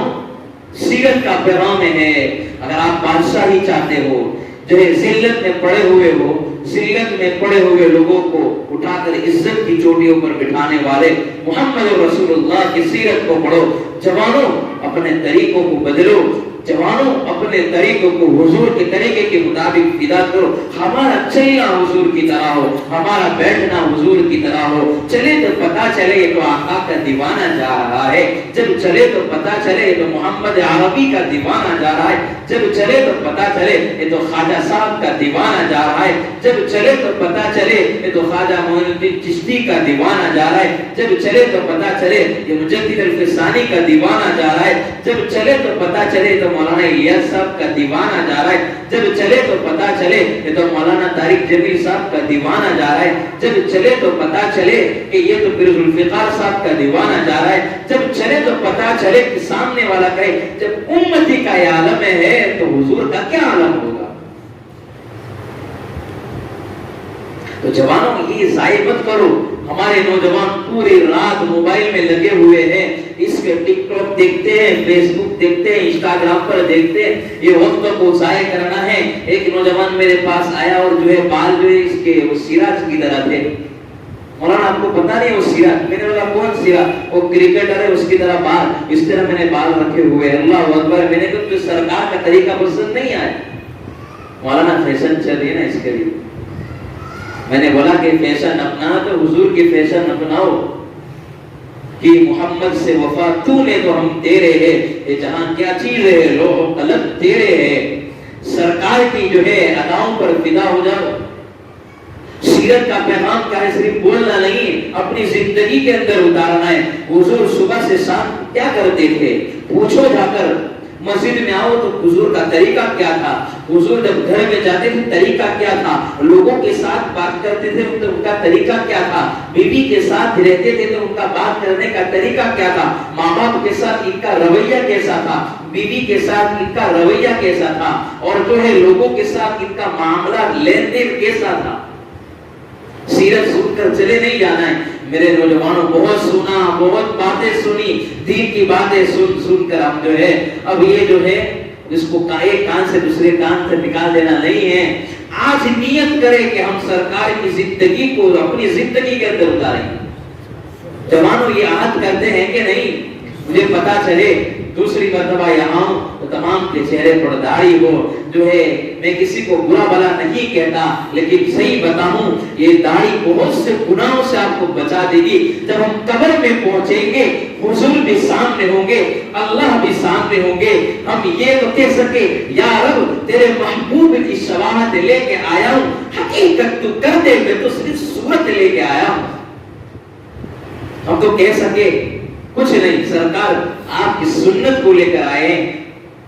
سیرت کا پیغام ہے, اگر آپ بادشاہی چاہتے ہو, جو ہے ذلت میں پڑے ہوئے ہو, ذلت میں پڑے ہوئے لوگوں کو اٹھا کر عزت کی چوٹیوں پر بٹھانے والے محمد رسول اللہ کی سیرت کو پڑھو. جوانوں اپنے طریقوں کو بدلو, جوانوں اپنے طریقوں کو حضور کے طریقے کے مطابق فدا کرو. ہمارا چلنا حضور کی طرح ہو, ہمارا بیٹھنا حضور کی طرح ہو. چلے تو پتا چلے یہ تو آقا کا دیوانہ جا رہا ہے, جب چلے تو پتا چلے یہ تو محمد عربی کا دیوانہ جا رہا ہے, جب چلے تو پتا چلے یہ تو خواجہ صاحب کا دیوانہ جا رہا ہے, جب چلے تو پتا چلے یہ تو خواجہ معین الدین چشتی کا دیوانہ جا رہا ہے, جب چلے تو پتا چلے یہ مجدد الفسانی کا دیوانہ جا رہا ہے, جب چلے تو پتا چلے تو مولانا الیاس صاحب کا دیوانہ جا رہا ہے, جب چلے تو پتا چلے یہ تو مولانا طارق جمیل صاحب کا دیوانہ جا رہا ہے, جب چلے تو پتا چلے کہ یہ تو پیر ذوالفقار صاحب کا دیوانہ جا رہا ہے, جب چلے تو پتا چلے کہ سامنے والا کہے جب امتی کا یہ عالم ہے تو حضور کا کیا عالم ہوگا. تو جوانوں یہ ضائع مت کرو. ہمارے نوجوان پوری رات موبائل میں لگے ہوئے ہیں, اس کے ٹک ٹاک دیکھتے ہیں, فیس بک دیکھتے ہیں, انسٹاگرام پر دیکھتے ہیں, یہ وقت کو ضائع کرنا ہے. ایک نوجوان میرے پاس آیا اور جو ہے بال جو ہے اس کے وہ سراج کی طرح تھے. مولانا آپ کو پتا نہیں وہ سراج؟ میں نے بولا کون سراج؟ وہ کرکٹر ہے, اس کی طرح بال, اس طرح میں نے بال رکھے ہوئے. اللہ اکبر. میں نے کہا تو سرکار کا طریقہ پسند نہیں آیا. مولانا فیشن چل رہی ہے نا اس کے لیے. میں نے بولا کہ فیشن اپنا تو حضور کی فیشن اپناؤ کہ محمد سے وفا تو نے تو ہم تیرے ہیں, یہ جہاں کیا چیز ہے, لوح و قلم تیرے ہیں. سرکار کی جو ہے اداؤں پر فدا ہو جاؤ. سیرت کا پیغام کیا ہے؟ صرف بولنا نہیں, اپنی زندگی کے اندر اتارنا ہے. حضور صبح سے شام کیا کرتے تھے؟ پوچھو جا کر. مسجد میں آؤ تو حضور کا طریقہ کیا تھا, حضور جب گھر میں جاتے تھے طریقہ کیا تھا, لوگوں کے ساتھ بات کرتے تھے تو ان کا طریقہ کیا تھا, بیوی کے ساتھ رہتے تھے تو ان کا بات کرنے کا طریقہ کیا تھا, ماں باپ کے ساتھ ان کا رویہ کیسا تھا, بیوی کے ساتھ ان کا رویہ کیسا تھا, اور جو ہے لوگوں کے ساتھ ان کا معاملہ لین دین کیسا تھا. سیرت سن کر چلے نہیں جانا ہے میرے نوجوانوں. بہت سنا, بہت باتیں سنی, دین کی باتیں سن کر ہم جو ہے اب یہ جو ہے اس کو ایک کان سے دوسرے کان سے نکال دینا نہیں ہے. آج نیت کرے کہ ہم سرکار کی زندگی کو اپنی زندگی کے اندر اتاریں. جوانوں یہ عہد کرتے ہیں کہ نہیں, مجھے پتا چلے دوسری مرتبہ یہاں تو تمام کے چہرے پر داڑھی ہو, جو ہے میں کسی کو برا بلا نہیں کہتا, لیکن صحیح بتاؤں یہ داڑھی بہت سے گناہوں سے آپ کو بچا دے گی. جب ہم قبر میں پہنچیں گے حضور بھی سامنے ہوں گے, اللہ بھی سامنے ہوں گے, ہم یہ تو کہہ سکے یا رب تیرے محبوب کی شفاعت لے کے آیا ہوں, حقیقت تو کر دے میں تو صرف صورت لے کے آیا ہوں. ہم تو کہہ سکے کچھ نہیں, سرکار آپ کی سنت کو لے کر آئے,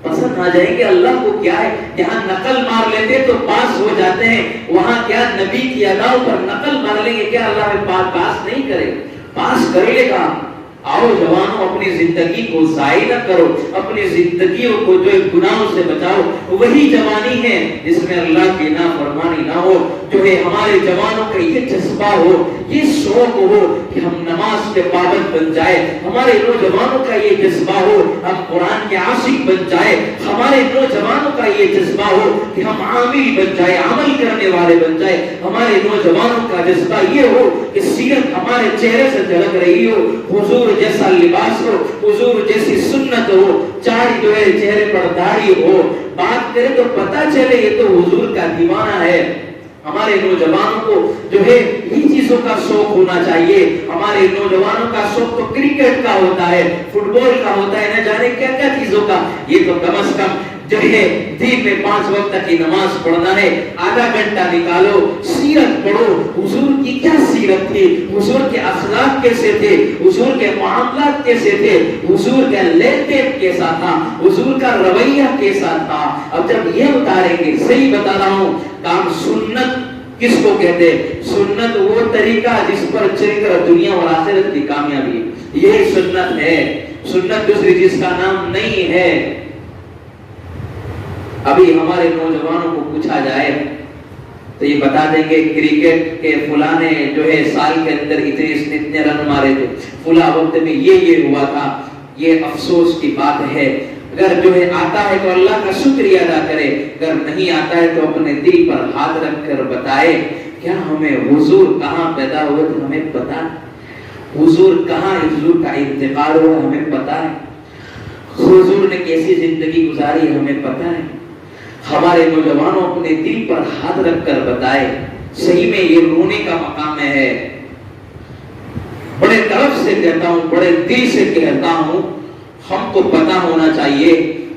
پسند آ جائیں کہ اللہ کو کیا ہے. یہاں نقل مار لیتے تو پاس ہو جاتے ہیں, وہاں کیا نبی کی اداؤں پر نقل مار لیں گے, کیا اللہ میں پاس نہیں کرے, پاس کر لے گا. آؤ جوانوں اپنی زندگی کو ضائع نہ کرو, اپنی زندگیوں کو جو گناہوں سے بچاؤ. وہی جوانی ہے جس میں اللہ کی نافرمانی نہ ہو. جو ہے ہمارے جوانوں کا یہ جذبہ ہو, یہ شوق ہو کہ ہم نماز کے پابند بن جائے. ہمارے نوجوانوں کا یہ جذبہ ہو ہم قرآن کے عاشق بن جائے. ہمارے نوجوانوں کا یہ جذبہ ہو کہ ہم عامل بن جائے, عمل کرنے والے بن جائے. ہمارے نوجوانوں کا جذبہ یہ ہو کہ سیرت ہمارے چہرے سے جھلک رہی ہو, حضور جیسا لباس ہو, حضور جیسی سنت ہو, چاڑی جو ہے چہرے پر داڑھی ہو, بات کرے تو پتا چلے یہ تو حضور کا دیوانہ ہے. ہمارے نوجوانوں کو جو ہے ان چیزوں کا شوق ہونا چاہیے. ہمارے نوجوانوں کا شوق تو کرکٹ کا ہوتا ہے, فٹ بال کا ہوتا ہے, نہ جانے کیا کیا چیزوں کا. یہ تو کم از کم جو ہے دین میں 5 وقت کی نماز پڑھنا ہے, آدھا گھنٹہ نکالو, سیرت پڑھو. حضور کی کیا سیرت تھی, حضور کے اخلاق کیسے تھے, حضور کے معاملات کیسے تھے, حضور کا لین دین کیسا تھا, حضور کا رویہ کیسا تھا. اب جب یہ اتاریں گے, صحیح بتا رہا ہوں, کام سنت کس کو کہتے ہیں؟ سنت وہ طریقہ جس پر چل کر دنیا اور آخرت کی کامیابی, یہ سنت ہے. سنت دوسری چیز کا نام نہیں ہے. ابھی ہمارے نوجوانوں کو پوچھا جائے تو یہ بتا دیں گے کرکٹ کے فلاں نے جو ہے سال کے اندر اتنے رن مارے تھے, فلاں وقت میں یہ ہوا تھا. یہ افسوس کی بات ہے. اگر جو ہے آتا ہے تو اللہ کا شکریہ ادا کرے, اگر نہیں آتا ہے تو اپنے دل پر ہاتھ رکھ کر بتائے کیا ہمیں حضور کہاں پیدا ہوئے تو ہمیں پتا ہے, حضور کہاں حضور کا انتقال ہوا ہمیں پتا ہے, حضور نے کیسی زندگی گزاری ہمیں پتا ہے. ہمارے نوجوانوں اپنے دل پر ہاتھ رکھ کر بتائے. صحیح میں یہ رونے کا مقام ہے. بڑے طرف سے کہتا ہوں, بڑے دل سے کہتا ہوں, ہم کو پتا ہونا چاہیے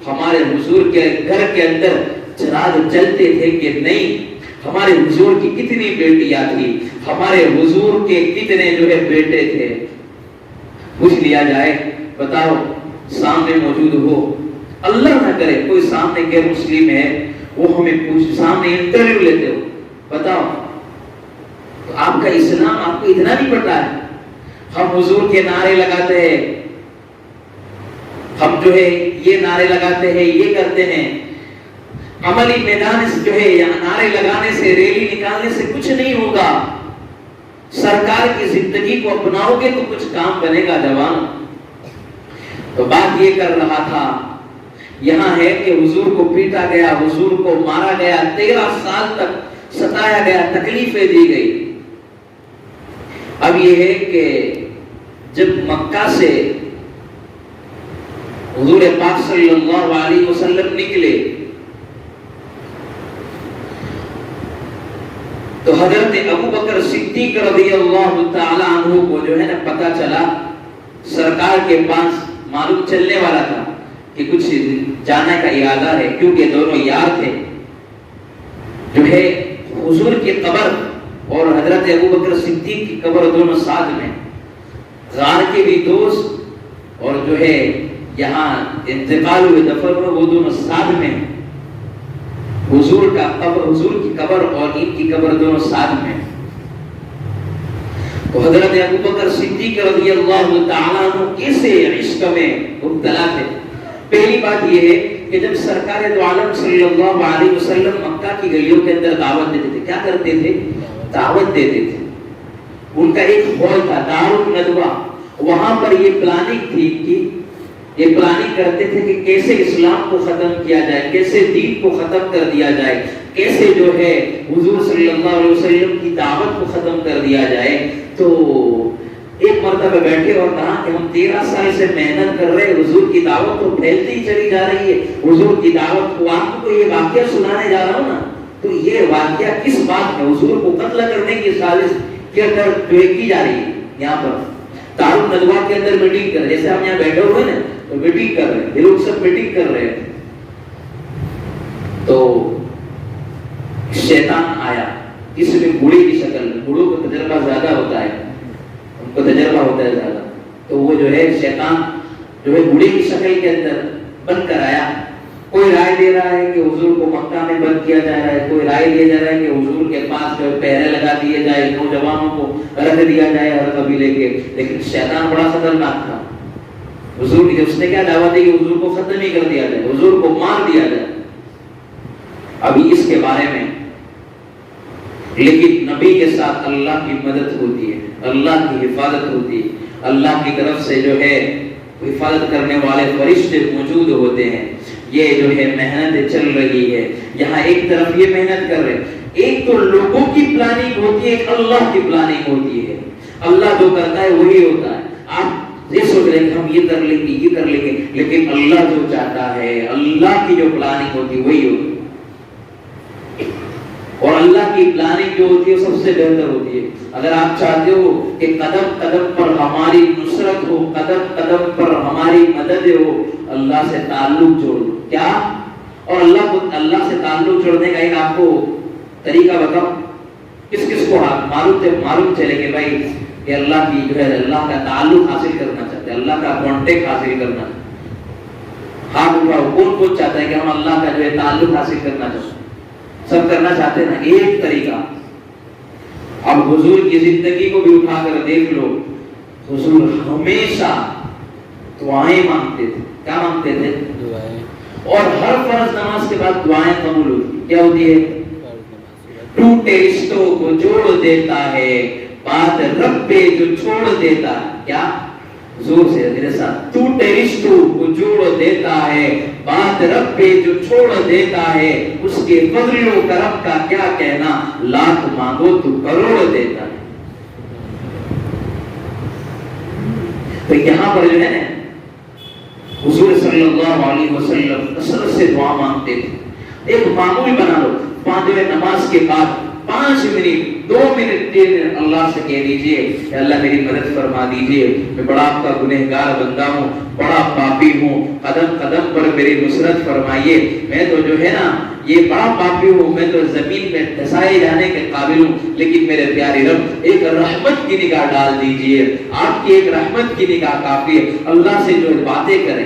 ہمارے حضور کے گھر کے اندر چراغ جلتے تھے کہ نہیں, ہمارے حضور کی کتنی بیٹیاں تھی, ہمارے حضور کے کتنے جو ہے بیٹے تھے. پوچھ لیا جائے, بتاؤ سامنے موجود ہو, اللہ نہ کرے کوئی سامنے غیر مسلم ہے, وہ ہمیں پوچھ سامنے انٹرویو لیتے ہو, بتاؤ تو آپ کا اسلام آپ کو اتنا نہیں پتا ہے. ہم حضور کے نعرے لگاتے ہیں, ہم جو ہے یہ نعرے لگاتے ہیں, یہ کرتے ہیں. عملی میدان جو ہے یہاں نعرے لگانے سے, ریلی نکالنے سے کچھ نہیں ہوگا. سرکار کی زندگی کو اپناؤ گے تو کچھ کام بنے گا. جوان تو بات یہ کر رہا تھا, یہاں ہے کہ حضور کو پیٹا گیا, حضور کو مارا گیا, 13 سال تک ستایا گیا, تکلیفیں دی گئی. اب یہ ہے کہ جب مکہ سے حضور پاک صلی اللہ علیہ وسلم نکلے تو حضرت ابو بکر صدیق رضی اللہ تعالی عنہ کو جو ہے نا پتا چلا, سرکار کے پاس معلوم چلنے والا تھا کہ کچھ جانے کا ارادہ ہے, کیونکہ دونوں یار تھے. جو ہے حضور کی قبر اور حضرت ابو بکر صدیق کی قبر دونوں ساتھ میں, غار کے بھی دوست اور جو ہے یہاں انتقال ہوئے دفن ہوئے وہ دونوں ساتھ میں. حضور کا قبر، حضور کی قبر اور ان کی قبر دونوں ساتھ میں. تو حضرت ابوبکر صدیق رضی اللہ تعالیٰ عنہ کیسے عشق میں مبتلا تھے. پہلی بات یہ ہے کہ جب سرکار دو عالم صلی اللہ علیہ وسلم مکہ کی گلیوں کے اندر دعوت دیتے تھے، کیا کرتے تھے؟ دعوت دیتے تھے. ان کا ایک ہال تھا دار الندوہ، وہاں پر یہ پلاننگ تھی کہ یہ پلاننگ کرتے تھے کہ کیسے اسلام کو ختم کیا جائے، کیسے دین کو ختم کر دیا جائے، کیسے جو ہے حضور صلی اللہ علیہ وسلم کی دعوت کو ختم کر دیا جائے. تو ایک مرتبہ بیٹھے اور کہا کہ ہم 13 سال سے محنت کر رہے ہیں، حضور کی دعوت تو پھیلتی ہی چلی جا رہی ہے، حضور کی دعوت کو آپ کو یہ واقعہ سنانے جا رہا ہوں نا، تو یہ واقعہ کس بات میں حضور کو قتل کرنے کی سازش کی جا رہی ہے. یہاں پر دار الندوہ کے اندر میٹنگ کر رہے، جیسے ہم یہاں بیٹھے ہوئے نا تو میٹنگ کر رہے ہیں، یہ لوگ سب میٹنگ کر رہے ہیں. تو شیطان آیا جس میں بوڑھے کی شکل میں، بوڑھوں کا تجربہ زیادہ ہوتا ہے، ان کو تجربہ ہوتا ہے زیادہ. تو وہ جو ہے شیطان جو ہے بوڑھے کی شکل کے اندر بن کر آیا. کوئی رائے دے رہا ہے کہ حضور کو مکہ میں بند کیا جا رہا ہے، کوئی رائے دیا جا رہا ہے کہ حضور کے پاس جو پہرے لگا دیے جائے، نوجوانوں کو رکھ دیا جائے ہر قبیلے کے. لیکن شیطان بڑا خطرناک تھا. حضور کی اس نے کیا دعوت دی کہ حضور کو ختم ہی کر دیا جائے، حضور کو مار دیا جائے. ابھی اس کے بارے میں لیکن نبی کے ساتھ اللہ کی مدد ہوتی ہے، اللہ کی حفاظت ہوتی ہے، اللہ کی طرف سے جو ہے حفاظت کرنے والے فرشتے موجود ہوتے ہیں. یہ جو ہے محنت چل رہی ہے، یہاں ایک طرف یہ محنت کر رہے ہیں، ایک تو لوگوں کی پلاننگ ہوتی ہے، ایک اللہ کی پلاننگ ہوتی ہے. اللہ جو کرتا ہے وہی ہوتا ہے. آپ یہ سوچ رہے ہیں کہ ہم یہ کر لیں گے، یہ کر لیں گے، لیکن اللہ جو چاہتا ہے، اللہ کی جو پلاننگ ہوتی ہے وہی ہوتی ہے. اور اللہ کی پلاننگ جو ہوتی ہے سب سے بہتر ہوتی ہے. اگر آپ چاہتے ہو کہ قدم قدم پر ہماری نصرت ہو، قدم قدم پر ہماری مدد ہو، اللہ سے تعلق جوڑ لو. کیا؟ اور اللہ سے تعلق جوڑنے کا ایک آپ کو طریقہ بتاؤ. کس کس کو معلوم چلے کہ بھائی یہ اللہ کی جو ہے اللہ کا تعلق حاصل کرنا چاہتے ہیں، اللہ کا کانٹیکٹ حاصل کرنا چاہتے ہیں؟ ہاتھ اٹھاؤ. کون کون چاہتا ہے کہ ہم اللہ کا جو ہے تعلق حاصل کرنا چاہتے ہیں؟ سب کرنا چاہتے ہیں نا. ایک طریقہ، اب حضور کی زندگی کو بھی اٹھا کر دیکھ لو. حضور ہمیشہ دعائیں مانگتے تھے. کیا مانگتے تھے؟ دعائیں. اور ہر فرض نماز کے بعد دعائیں قبول ہوتی. کیا ہوتی ہے؟ ٹوٹے رشتوں کو جوڑ دیتا ہے، بات رب پہ جو چھوڑ دیتا ہے. کیا؟ زور سے میرے ساتھ. ٹوٹے رشتوں کو جوڑ دیتا ہے، بات رب پہ جو چھوڑ دیتا ہے، اس کے فضل و کرم کا کیا کہنا، لاکھ مانگو تو کروڑ دیتا ہے. تو یہاں پر جو ہے نا حضور صلی اللہ علیہ وسلم کثرت سے دعا مانگتے تھے. ایک معمول بنا لو، پانچویں نماز کے بعد 5 منٹ 2 منٹ 3 منٹ اللہ سے کہہ دیجئے کہ اللہ میری مدد فرما دیجئے، میں بڑا آپ کا گنہگار بندہ ہوں، بڑا پاپی ہوں، قدم قدم پر میری نصرت فرمائیے. میں تو جو ہے نا یہ بڑا پاپی ہوں، میں تو زمین میں دھسائے جانے کے قابل ہوں، لیکن میرے پیارے رب ایک رحمت کی نگاہ ڈال دیجئے. آپ کی ایک رحمت کی نگاہ کافی ہے. اللہ سے جو باتیں کریں.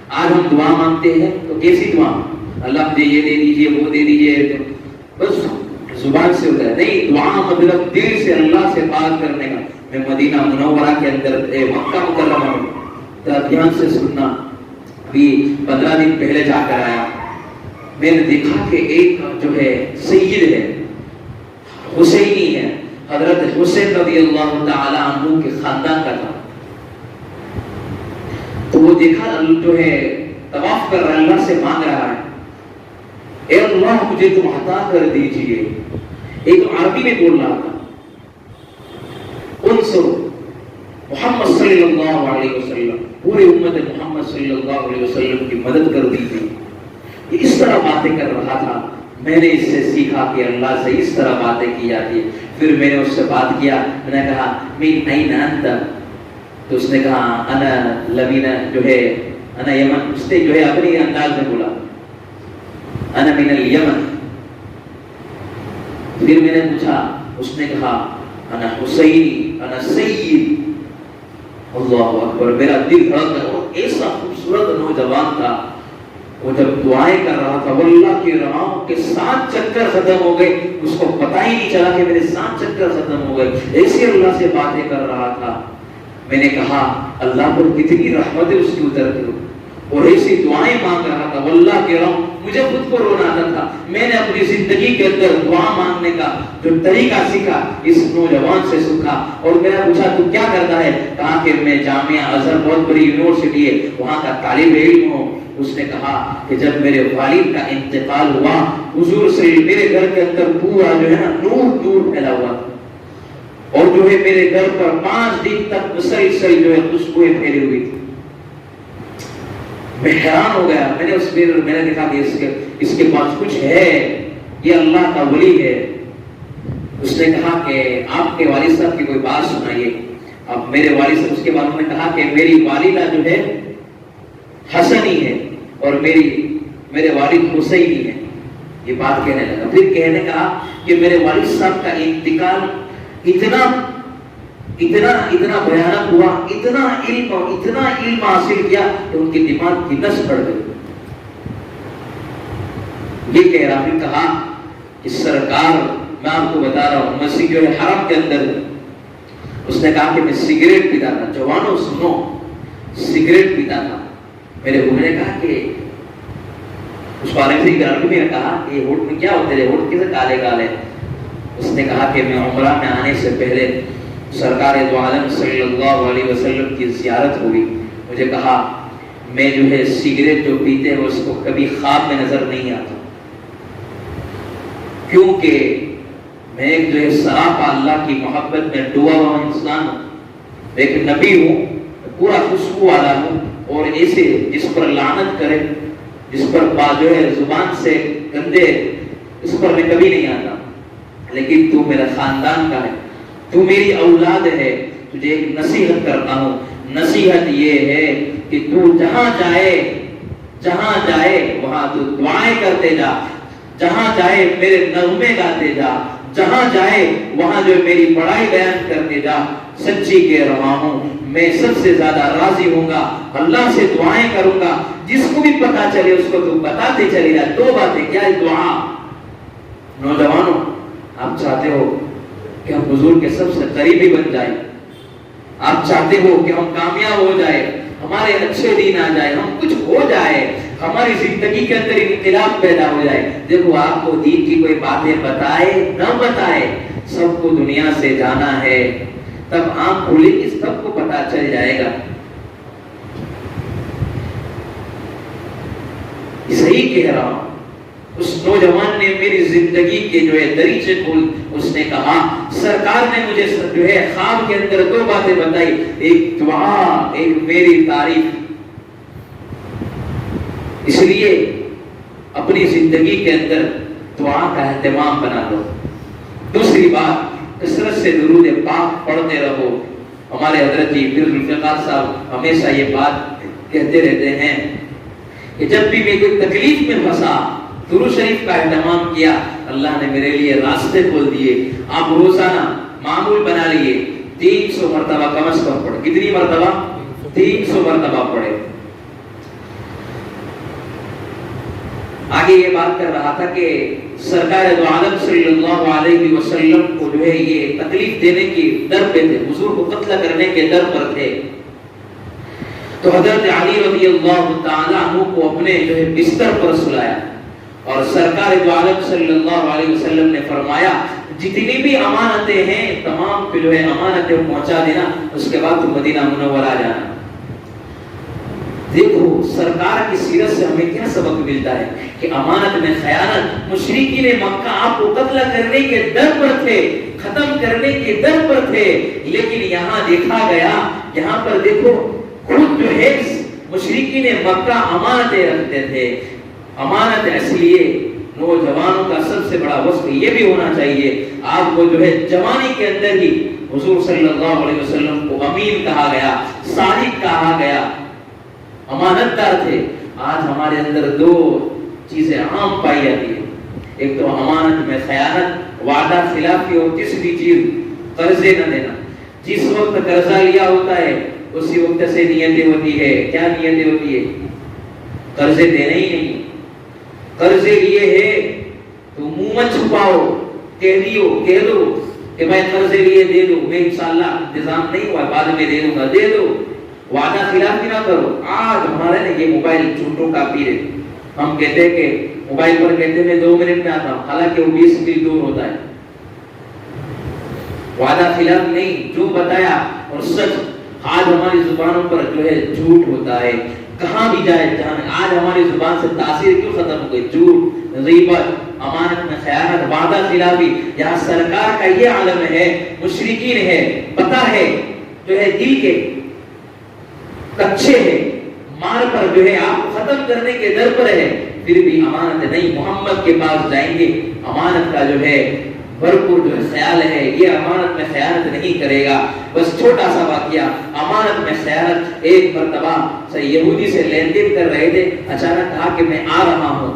آج ہم دعا مانگتے ہیں تو کیسی دعا؟ اللہ مجھے یہ دے دیجئے، وہ دے دیجئے، بس زبان سے ہوتا ہے نہیں. دعا مطلب دل سے اللہ سے بات کرنے کا. میں مدینہ منورہ کے اندر مکہ مکرمہ دھیان سے سننا. ابھی 15 دن پہلے جا کر آیا، میں نے دیکھا کہ ایک جو ہے سید ہے، حسینی ہے، حضرت حسین رضی اللہ تعالی عنہ کے خاندان کا تھا. تو وہ دیکھا جو ہے طواف کر رہا ہے، اللہ سے مانگ رہا ہے، اے اللہ مجھے تم عطا کر دیجئے. ایک عربی میں بول رہا تھا، انصر محمد صلی اللہ علیہ وسلم، پورے امت محمد صلی اللہ علیہ وسلم کی مدد کر دیجئے. اس طرح باتیں کر رہا تھا. میں نے اس سے سیکھا کہ اللہ سے اس طرح باتیں کی جاتی ہے. پھر میں نے اس سے بات کیا، میں نے کہا من این انت؟ تو اس نے کہا انا لبینہ جو ہے انا یمن. اس نے جو ہے اپنی انداز میں بولا انا من الیمن. پھر میں نے پوچھا، اس نے کہا انا حسینی انا سید. اللہ اکبر. میرا دل دھڑک گیا. ایسا خوبصورت نوجوان تھا. وہ جب دعائیں کر رہا تھا وہ اللہ کی راہوں کے 7 چکر ختم ہو گئے، اس کو پتہ ہی نہیں چلا کہ میرے 7 چکر ختم ہو گئے، ایسے اللہ سے باتیں کر رہا تھا۔ میں نے کہا اللہ پر کتنی رحمت ہے اس کی اترتی ہو، اور ایسی دعائیں مانگ رہا تھا واللہ کہہ رہا ہوں مجھے خود کو رونا آتا تھا۔ میں نے اپنی زندگی کے اندر دعا مانگنے کا جو طریقہ سیکھا اس نوجوان سے سیکھا، اور میں نے پوچھا تو کیا کرتا ہے؟ کہا کہ میں جامعہ ازہر بہت بڑی یونیورسٹی ہے وہاں کا طالب علم ہوں۔ اس نے کہا کہ جب میرے والد کا انتقال ہوا حضور سے میرے گھر کے اندر پورا جو ہے نا نور پھیلا ہوا تھا، اور جو ہے میرے گھر پر 5 دن تک مسلسل جو ہے خوشبوئیں پھیلی ہوئی تھی۔ میں حیران ہو گیا، میں نے دیکھا کہ اس کے پاس کچھ ہے، یہ اللہ کا ولی ہے۔ اس نے کہا کہ آپ کے والد صاحب کی کوئی بات سنائیے۔ اب میرے والد صاحب اس کے بعد نے کہا کہ میری والدہ جو ہے حسنی ہے اور میرے والد حسینی ہے، یہ بات کہنے لگا۔ پھر کہنے کہا کہ میرے والد صاحب کا انتقال اتنا بھیانک ہوا، اتنا علم حاصل کیا کہ ان کے دماغ کی نس پڑ گئی۔ یہ کہہ رہا، پھر کہا کہ سرکار میں آپ کو بتا رہا ہوں مسیح جو ہے حرم کے اندر، اس نے کہا کہ میں سگریٹ پیتا تھا، جوانوں سنو، سگریٹ پیتا تھا۔ میرے بھائی نے کہا کہ اس بارے میں کہا کہ یہ ہوٹ میں کیا ہوتے رہے، ہوٹ کیسے کالے کالے؟ اس نے کہا کہ میں عمرہ میں آنے سے پہلے سرکار دو عالم صلی اللہ علیہ وسلم کی زیارت ہوئی، مجھے کہا میں جو ہے سگریٹ جو پیتے ہیں اس کو کبھی خواب میں نظر نہیں آتا، کیونکہ میں ایک جو ہے سراپا اللہ کی محبت میں ڈوبا ہوا انسان ہوں، ایک نبی ہوں، پورا خوشبو والا ہوں، اور ایسے جس پر لعنت کرے، جس پر جو ہے زبان سے گندے، اس پر میں کبھی نہیں آتا، لیکن تو میرا خاندان کا ہے، تو میری اولاد ہے، تجھے ایک نصیحت کرتا ہوں، نصیحت یہ ہے کہ تو جہاں جائے وہاں تو دعائیں کرتے جا، جہاں جائے میرے نغمے گاتے جا، جہاں جائے وہاں جو میری بڑائی بیان کرتے جا۔ سچی کہہ رہا ہوں میں سب سے زیادہ راضی ہوں گا، اللہ سے دعائیں کروں گا، جس کو بھی پتا چلے اس کو تو بتاتے چلے جا۔ 2 باتیں، کیا ہے دعا؟ نوجوانوں آپ چاہتے ہو کہ ہم حضور کے سب سے قریبی بن جائیں، آپ چاہتے ہو کہ ہم کامیاب ہو جائے، ہمارے اچھے دن آ جائے، ہم کچھ ہو جائے، ہماری زندگی کے اندر انقلاب پیدا ہو جائے۔ دیکھو آپ کو دین کی کوئی باتیں بتائے نہ بتائے، سب کو دنیا سے جانا ہے، تب آنکھ کھولے گی سب کو پتا چل جائے گا۔ صحیح کہہ رہا ہوں، اس نوجوان نے میری زندگی کے جو ہے دریچے کھول، اس نے کہا سرکار نے مجھے جو ہے خواب کے اندر 2 باتیں بتائی، ایک دعا، ایک میری تعریف۔ اس لیے اپنی زندگی کے اندر دعا کا اہتمام بنا لو۔ دوسری بات، کثرت سے درود پاک پڑھتے رہو۔ ہمارے حضرت پیر ذوالفقار صاحب ہمیشہ یہ بات کہتے رہتے ہیں کہ جب بھی میں کوئی تکلیف میں پھنسا، درود شریف کا اہتمام کیا، اللہ نے میرے لیے راستے کھول دیے۔ آپ روزانہ معمول بنا لیے 300 مرتبہ کم از کم پڑھیں۔ کتنی مرتبہ؟ 300 مرتبہ پڑھے۔ آگے یہ بات کر رہا تھا کہ سرکار دو عالم صلی اللہ علیہ وسلم کو جو ہے یہ تکلیف دینے کی در پہ تھے، حضور کو قتل کرنے کے در پر تھے، تو حضرت علی رضی اللہ تعالیٰ عنہ کو اپنے جو ہے بستر پر سلایا، اور سرکار دو عالم صلی اللہ علیہ وسلم نے فرمایا جتنی بھی امانتیں ہیں تمام کو جو ہے امانتیں پہنچا دینا، اس کے بعد تو مدینہ منورہ جانا۔ دیکھو سرکار کی سیرت سے ہمیں کیا سبق ملتا ہے کہ امانت میں خیانت، مشرکین مکہ آپ کو قتل کرنے کے در پر تھے، ختم کرنے کے در پر تھے، لیکن یہاں دیکھا گیا، یہاں پر دیکھو خود جو ہے مشرکین مکہ امانتیں رکھتے تھے۔ امانت اس لیے نوجوانوں کا سب سے بڑا وصف یہ بھی ہونا چاہیے، آپ کو جو ہے جوانی کے اندر ہی حضور صلی اللہ علیہ وسلم کو امین کہا گیا، صادق کہا گیا، امانت دار تھے۔ آج ہمارے اندر 2 چیزیں عام پائی جاتی ہیں، ایک تو امانت میں خیانت، وعدہ خلافی، اور تیسری چیز قرضے نہ دینا۔ جس وقت قرضہ لیا ہوتا ہے اسی وقت سے نیتیں ہوتی ہے، کیا نیتیں ہوتی ہے؟ قرضے دینے ہی نہیں. قرضے لیے ہے تو منہ مت چھپاؤ, کہہ دو کہ میں قرضے لیے دے دو, میں انشاءاللہ انتظام نہیں ہوا بعد میں دے دوں گا, دے دو. وعدہ خلاف بھی نہ کرو. آج ہمارے نے یہ موبائل جھوٹوں کا پیر ہے. ہم کہتے ہیں کہ موبائل پر کہتے ہیں میں 2 منٹ میں آتا ہوں, حالانکہ وہ 20 میل دور ہوتا ہے. وعدہ خلاف نہیں, جو بتایا اور سچ. آج ہماری زبانوں پر جو ہے جھوٹ ہوتا ہے, کہاں بھی جائے جانے. آج ہماری زبان سے تاثیر کیوں ختم ہو گئی؟ جھوٹ, غیبت, امانت میں خیانت, وعدہ خلافی. یہاں سرکار کا یہ عالم ہے, مشرکین ہے, پتہ ہے جو ہے دل کے کچے ہے, مار پر جو ہے آپ کو ختم کرنے کے در پر ہے, پھر بھی امانت نہیں. محمد کے پاس جائیں گے, امانت کا جو ہے بھرپور جو خیال ہے, یہ امانت میں خیانت نہیں کرے گا. بس چھوٹا سا واقعہ, امانت میں خیانت. ایک مرتبہ یہودی سے لین دین کر رہے تھے, اچانک کہا کہ میں آ رہا ہوں.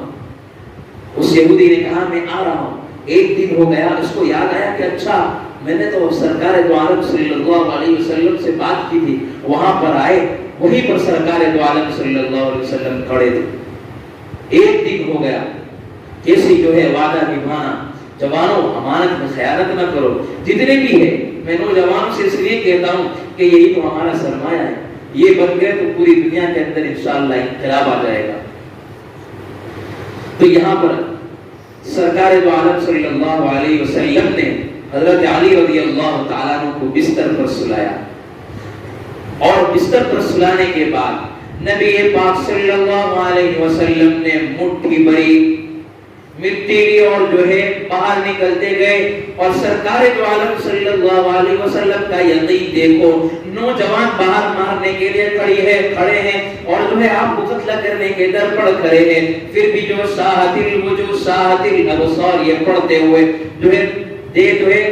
اس یہودی نے کہا میں آ رہا ہوں. ایک دن ہو گیا, اس کو یاد آیا کہ اچھا میں نے تو سرکار دو عالم صلی اللہ علیہ وسلم سے بات کی تھی. وہاں پر آئے, وہیں پر سرکار دو عالم صلی اللہ علیہ وسلم کھڑے تھے. ایک دن ہو گیا. کیسی جو ہے وعدہ نبھانا. جوانوں, امانت میں خیانت نہ کرو. جتنے بھی ہے, میں نوجوانوں سے اس لیے کہتا ہوں کہ یہی تو ہمارا سرمایہ ہے. یہ بن گئے تو پوری دنیا کے اندر انشاءاللہ انقلاب آ جائے گا. تو یہاں پر سرکار دو عالم صلی اللہ علیہ وسلم نے حضرت علی رضی اللہ تعالیٰ عنہ کو بستر پر سلایا, اور بستر پر سلانے کے بعد نبی پاک صلی اللہ علیہ وسلم نے مٹھی بھری مٹی لی اور جو ہے باہر نکلتے گئے. اور سرکار دو عالم صلی اللہ علیہ وسلم کا یقین دیکھو, نوجوان باہر مارنے کے لیے کھڑے ہیں اور جو ہے آپ کو قتل کرنے کے در پر کھڑے ہیں, پھر بھی جو ساحت الوجوہ ساحت الابصار یہ پڑھتے ہوئے جو ہے جو ہے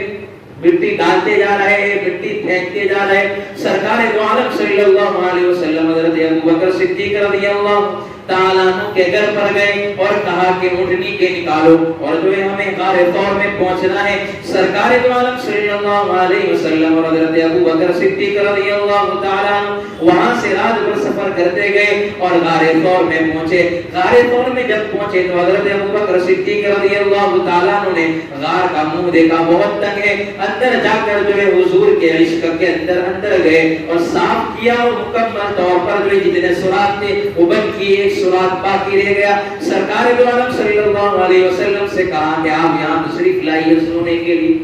مٹی ڈالتے جا رہے ہیں, مٹی پھینکتے جا رہے ہیں. سرکار دو عالم صلی اللہ علیہ وسلم حضرت ابو بکر صدیق رضی اللہ تعالیٰ عنہ کے گھر پر گئے اور کہا کہ اونٹنی کے نکالو اور جو ہے ہمیں غار ثور میں پہنچنا ہے. سرکار دو عالم صلی اللہ علیہ وسلم اور حضرت ابو بکر صدیق رضی اللہ تعالیٰ عنہ وہاں سے رات بھر سفر کرتے گئے اور غار ثور میں پہنچے. غار ثور میں جب پہنچے تو حضرت ابو بکر صدیق رضی اللہ تعالیٰ عنہ نے غار کا منہ دیکھا, بہت تنگ ہے. اندر جا کر جو ہے حضور کے عشق کے اندر گئے اور صاف کیا, اور مکمل طور پر جو جتنے سوراخ تھے وہ بند کیے, سوراخ باقی رہ گیا. سرکار دو عالم صلی اللہ علیہ وسلم سے کہا کہ آپ یہاں تشریف لائیے سونے کے لیے.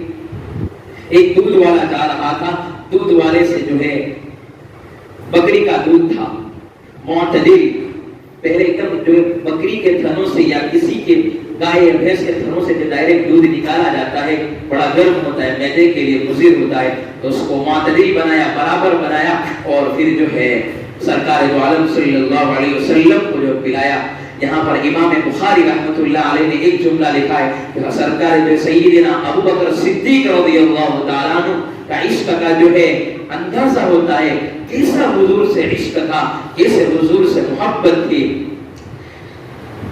ایک دودھ والا جا رہا تھا, دودھ والے سے جو ہے بکری کا دودھ تھا معتدل, پہلے ایک جو بکری کے تھنوں سے یا کسی کے گائے یا بھینس کے تھنوں سے جو ڈائریکٹ دودھ نکالا جاتا ہے, بڑا گرم ہوتا ہے, معدے کے لیے مضر ہوتا ہے, تو اس کو معتدل بنایا, برابر بنایا, اور پھر جو ہے سرکار دو عالم صلی اللہ علیہ وسلم کو جو پلایا. یہاں پر امام بخاری رحمۃ اللہ علیہ نے ایک جملہ لکھا ہے کہ سرکار جو سیدنا ابو بکر صدیق رضی اللہ تعالیٰ عنہ کا عشق کا جو ہے اندازہ ہوتا ہے, کیسا حضور سے عشق تھا, کیسے حضور سے محبت تھی.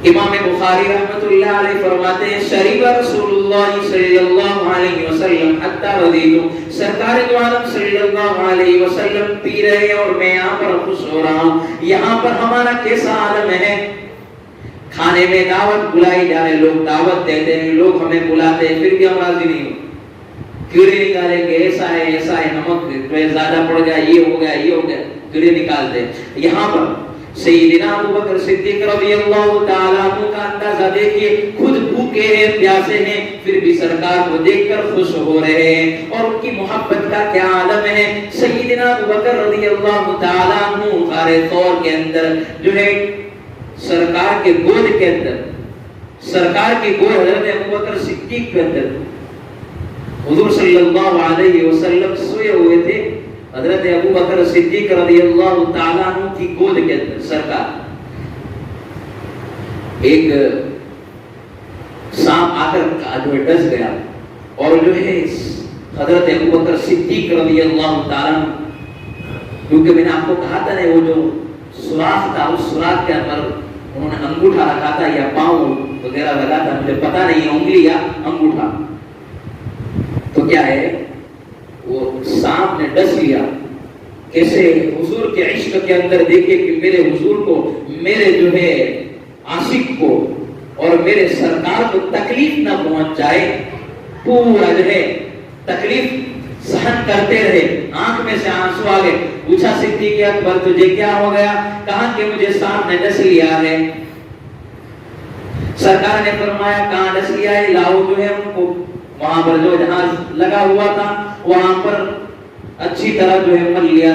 امام بخاری رحمۃ اللہ علیہ فرماتے ہیں شریف رسول اللہ صلی اللہ علیہ وسلم حتی رضیت, سرکار دو عالم صلی اللہ علیہ وسلم پی رہے اور میں یہاں پر خوش ہو رہا ہوں. یہاں پر ہمارا کیسا عالم ہے, کھانے میں دعوت بلائی جا رہے, لوگ دعوت دیتے ہیں, لوگ ہمیں بلاتے ہیں, پھر بھی ہم راضی نہیں ہوتے. کیڑے نکالیں گے, ایسا ہے, نمک زیادہ پڑ گیا, یہ ہو گیا, کیڑے نکالتے ہیں. یہاں پر سیدنا ابو بکر صدیق رضی اللہ تعالیٰ عنہ کا اندازہ دیکھیے, خود بھوکے ہیں, پیاسے ہیں, پھر بھی سرکار کو دیکھ کر خوش ہو رہے ہیں, اور ان کی محبت کا کیا عالم ہے. سیدنا ابو بکر رضی اللہ تعالیٰ عنہ غار ثور کے اندر جو ہے سرکار کے گود کے اندر, سرکار کی گود حضرت ابو بکر صدیق کے اندر حضور صلی اللہ علیہ وسلم سوئے ہوئے تھے. حضرت ابو بکر صدیق رضی اللہ تعالیٰ عنہ کی گود کے اندر سرکار, ایک سانپ آ کر جو ڈس گیا, اور جو ہے حضرت ابو بکر صدیق رضی اللہ تعالیٰ عنہ, کیونکہ میں نے آپ کو کہا تھا نا وہ جو سوراخ تھا, اس سوراخ کے اندر انہوں نے انگوٹھا رکھا تھا یا پاؤں وغیرہ لگا تھا, مجھے پتا نہیں انگلی یا انگوٹھا. تو کیا ہے, وہ سانپ نے ڈس لیا, کیسے حضور کے عشق کے اندر دیکھے کہ میرے حضور کو، میرے جو ہے عاشق کو اور میرے سرکار کو تکلیف نہ پہنچ جائے، پورا جو ہے تکلیف سہن کرتے رہے، آنکھ میں سے آنسو آ گئے۔ پوچھا صدیق اکبر تجھے کیا ہو گیا؟ کہا کہ مجھے سانپ نے ڈس لیا ہے۔ سرکار نے فرمایا کہاں ڈس لیا ہے؟ لاؤ جو ہے ان کو، وہاں پر جو جہاز لگا ہوا تھا وہاں پر اچھی طرح جو ہے مل لیا،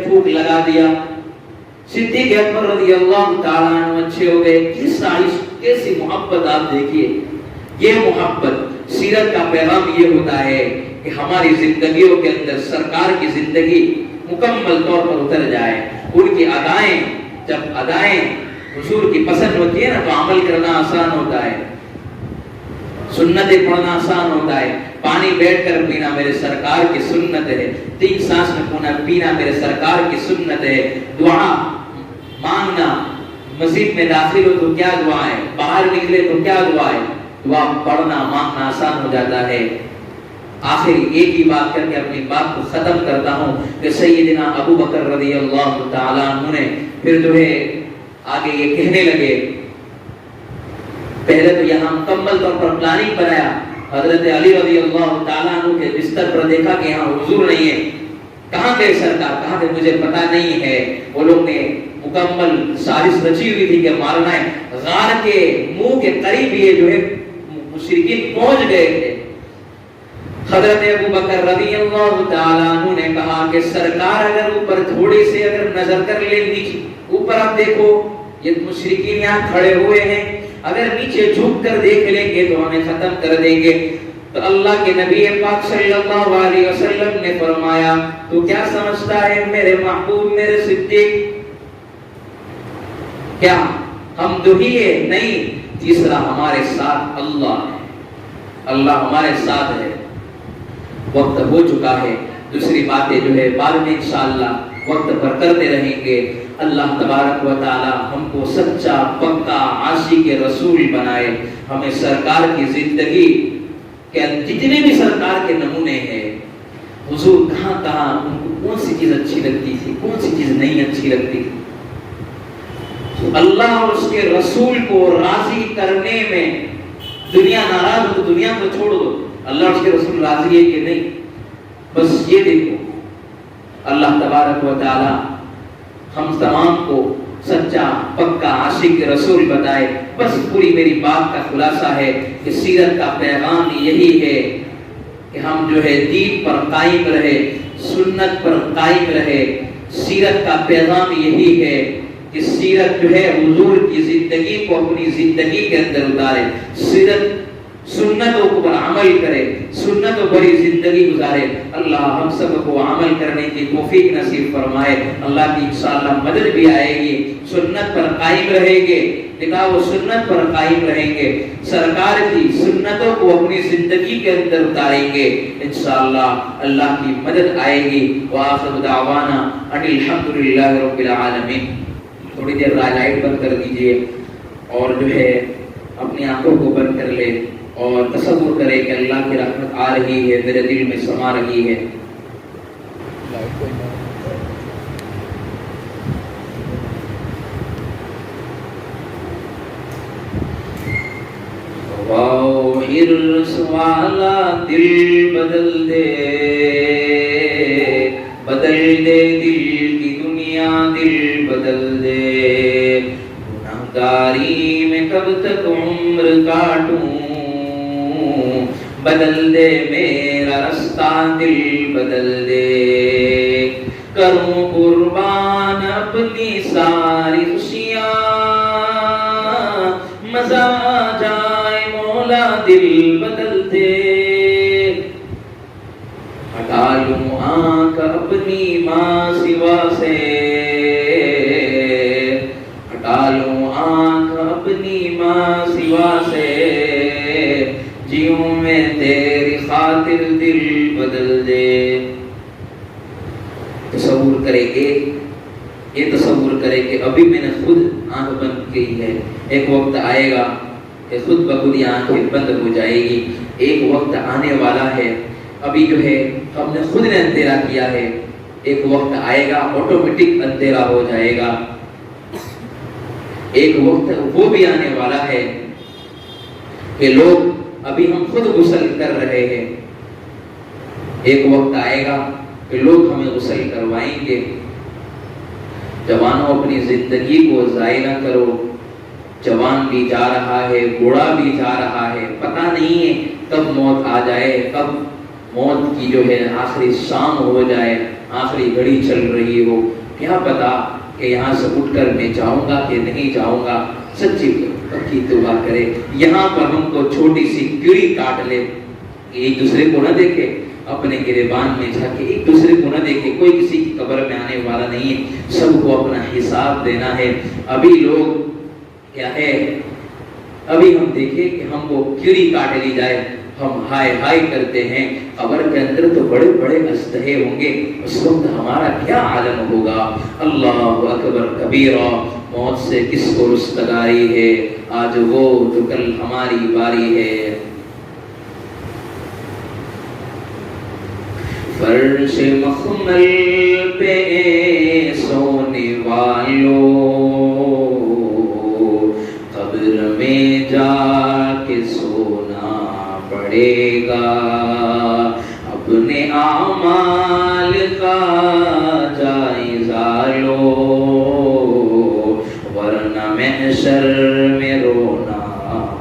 تھوک لگا دیا۔ صدیق اکبر رضی اللہ تعالیٰ عنہ اچھے ہو گئے۔ کیسی محبت آپ دیکھیے، یہ محبت، سیرت کا پیغام یہ ہوتا ہے کہ ہماری زندگیوں کے اندر سرکار کی زندگی مکمل طور پر اتر جائے، ان کی ادائیں، جب ادائیں حضور کی پسند ہوتی ہے نا تو عمل کرنا آسان ہوتا ہے، سنتیں پڑھنا آسان ہوتا ہے۔ پانی بیٹھ کر پینا میرے سرکار کی سنت ہے، 3 سانس میں پینا میرے سرکار کی سنت ہے۔ دعا مانگنا، مسجد میں داخل ہو تو کیا دعا ہے، باہر نکلے تو کیا دعا ہے، دعا پڑھنا مانگنا آسان ہو جاتا ہے۔ آخر ایک ہی بات کر کے اپنی بات کو ختم کرتا ہوں کہ سیدنا ابو بکر رضی اللہ تعالیٰ عنہ نے پھر جو ہے آگے یہ کہنے لگے، پہلے تو یہاں مکمل طور پر پلاننگ بنایا، حضرت علی رضی اللہ تعالیٰ عنہ کے بستر پر دیکھا کہ یہاں حضور نہیں ہے، کہاں گئے سرکار؟ کہا کہ مجھے پتا نہیں ہے، وہ لوگ نے مکمل سازش رچی ہوئی تھی کہ مارنا ہے۔ غار کے منہ کے قریب یہ جو ہے مشرکین پہنچ گئے تھے۔ حضرت ابو بکر رضی اللہ تعالیٰ عنہ نے کہا کہ سرکار اگر اوپر تھوڑی سے اگر نظر کر لے، نیچے اوپر آپ دیکھو یہ مشرکین یہاں کھڑے ہوئے ہیں، اگر نیچے جھک کر دیکھ لیں گے تو ہمیں ختم کر دیں گے۔ تو اللہ کے نبی پاک صلی اللہ علیہ وسلم نے فرمایا تو کیا سمجھتا ہے میرے محبوب، میرے صدیق، کیا ہم دو ہی ہے؟ نہیں، تیسرا ہمارے ساتھ اللہ ہے، اللہ ہمارے ساتھ ہے۔ وقت ہو چکا ہے، دوسری باتیں جو ہے بعد میں انشاءاللہ وقت پر کرتے رہیں گے۔ اللہ تبارک و تعالی ہم کو سچا پکا عاشق رسول بنائے، ہمیں سرکار کی زندگی کہ جتنے بھی سرکار کے نمونے ہیں، حضور کہاں کہاں ان کو کون سی چیز اچھی لگتی تھی، کون سی چیز نہیں اچھی لگتی تھی، اللہ اور اس کے رسول کو راضی کرنے میں دنیا ناراض ہو تو دنیا کو چھوڑ دو، اللہ اور اس کے رسول راضی ہے کہ نہیں، بس یہ دیکھو۔ اللہ تبارک و تعالی ہم تمام کو سچا پکا عاشق رسول بتائے۔ بس پوری میری بات کا خلاصہ ہے کہ سیرت کا پیغام یہی ہے کہ ہم جو ہے دین پر قائم رہے، سنت پر قائم رہے۔ سیرت کا پیغام یہی ہے کہ سیرت جو ہے حضور کی زندگی کو اپنی زندگی کے اندر اتارے، سیرت سنتوں پر عمل کرے، سنتوں پر زندگی گزارے۔ اللہ ہم سب کو عمل کرنے کی توفیق نصیب فرمائے۔ اللہ کی انشاءاللہ مدد بھی آئے گی، سنت پر قائم رہیں گے، کتاب و سنت پر قائم رہیں گے، سرکار کی سنتوں کو اپنی زندگی کے اندر اتاریں گے، انشاءاللہ اللہ کی مدد آئے گی۔ وآخر دعوانا ان الحمدللہ رب العالمین۔ تھوڑی دیر لائٹ بند کر دیجئے اور جو ہے اپنی آنکھوں کو بند کر لے اور تصور کرے کہ اللہ کی رحمت آ رہی ہے، میرے دل میں سما رہی ہے۔ واو ہرس والا دل بدل دے، بدل دے دل کی دنیا، دل بدل دے۔ گناہگاری میں کب تک عمر کاٹوں، بدل دے میرا رستہ، دل بدل دے۔ کروں قربان اپنی ساری خوشیاں، مزہ آ جائے مولا، دل بدل دے۔ ہٹا لوں آنکھ اپنی ماں سوا سے، ہٹا لوں آنکھ اپنی ماں سوا سے، جیوں میں تیری خاطر، دل بدل دے۔ تصور کرے گے، یہ تصور کرے کہ ابھی میں نے خود آنکھ بند کی ہے، ایک وقت آئے گا کہ خود بخود یہ آنکھیں بند ہو جائے گی۔ ایک وقت آنے والا ہے، ابھی جو ہے ہم نے خود نے اندھیرا کیا ہے، ایک وقت آئے گا آٹومیٹک اندھیرا ہو جائے گا. ایک وقت وہ بھی آنے والا ہے کہ لوگ ابھی ہم خود غسل کر رہے ہیں، ایک وقت آئے گا کہ لوگ ہمیں غسل کروائیں گے. جوانوں اپنی زندگی کو ضائع نہ کرو. جوان بھی جا رہا ہے، بوڑھا بھی جا رہا ہے، پتہ نہیں ہے کب موت آ جائے، کب موت کی جو ہے آخری شام ہو جائے، آخری گھڑی چل رہی ہو. کیا پتا کہ یہاں سے اٹھ کر میں جاؤں گا کہ نہیں جاؤں گا. سچی پکی توبہ کرے. یہاں پر ہم کو چھوٹی سی کیڑی کاٹ لے، ایک دوسرے کو نہ دیکھے، اپنے گریبان میں جا کے ایک دوسرے کو نہ دیکھے. کوئی کسی کی قبر میں آنے والا نہیں ہے، سب کو اپنا حساب دینا ہے. ابھی لوگ کیا ہے، ابھی ہم دیکھیں کہ ہم کو کیڑی کاٹ لی جائے، ہم ہائے ہائے کرتے ہیں. قبر کے اندر تو بڑے بڑے اژدہے ہوں گے، اس وقت ہمارا کیا عالم ہوگا. اللہ اکبر کبیرہ. موت سے کس کو رستگاری ہے، آج وہ جو کل ہماری باری ہے. فرش مخمل پہ سونے والوں، قبر میں جا کے سونا پڑے گا. اپنے اعمال کا جائزہ لو، ورنہ محشر میں رونا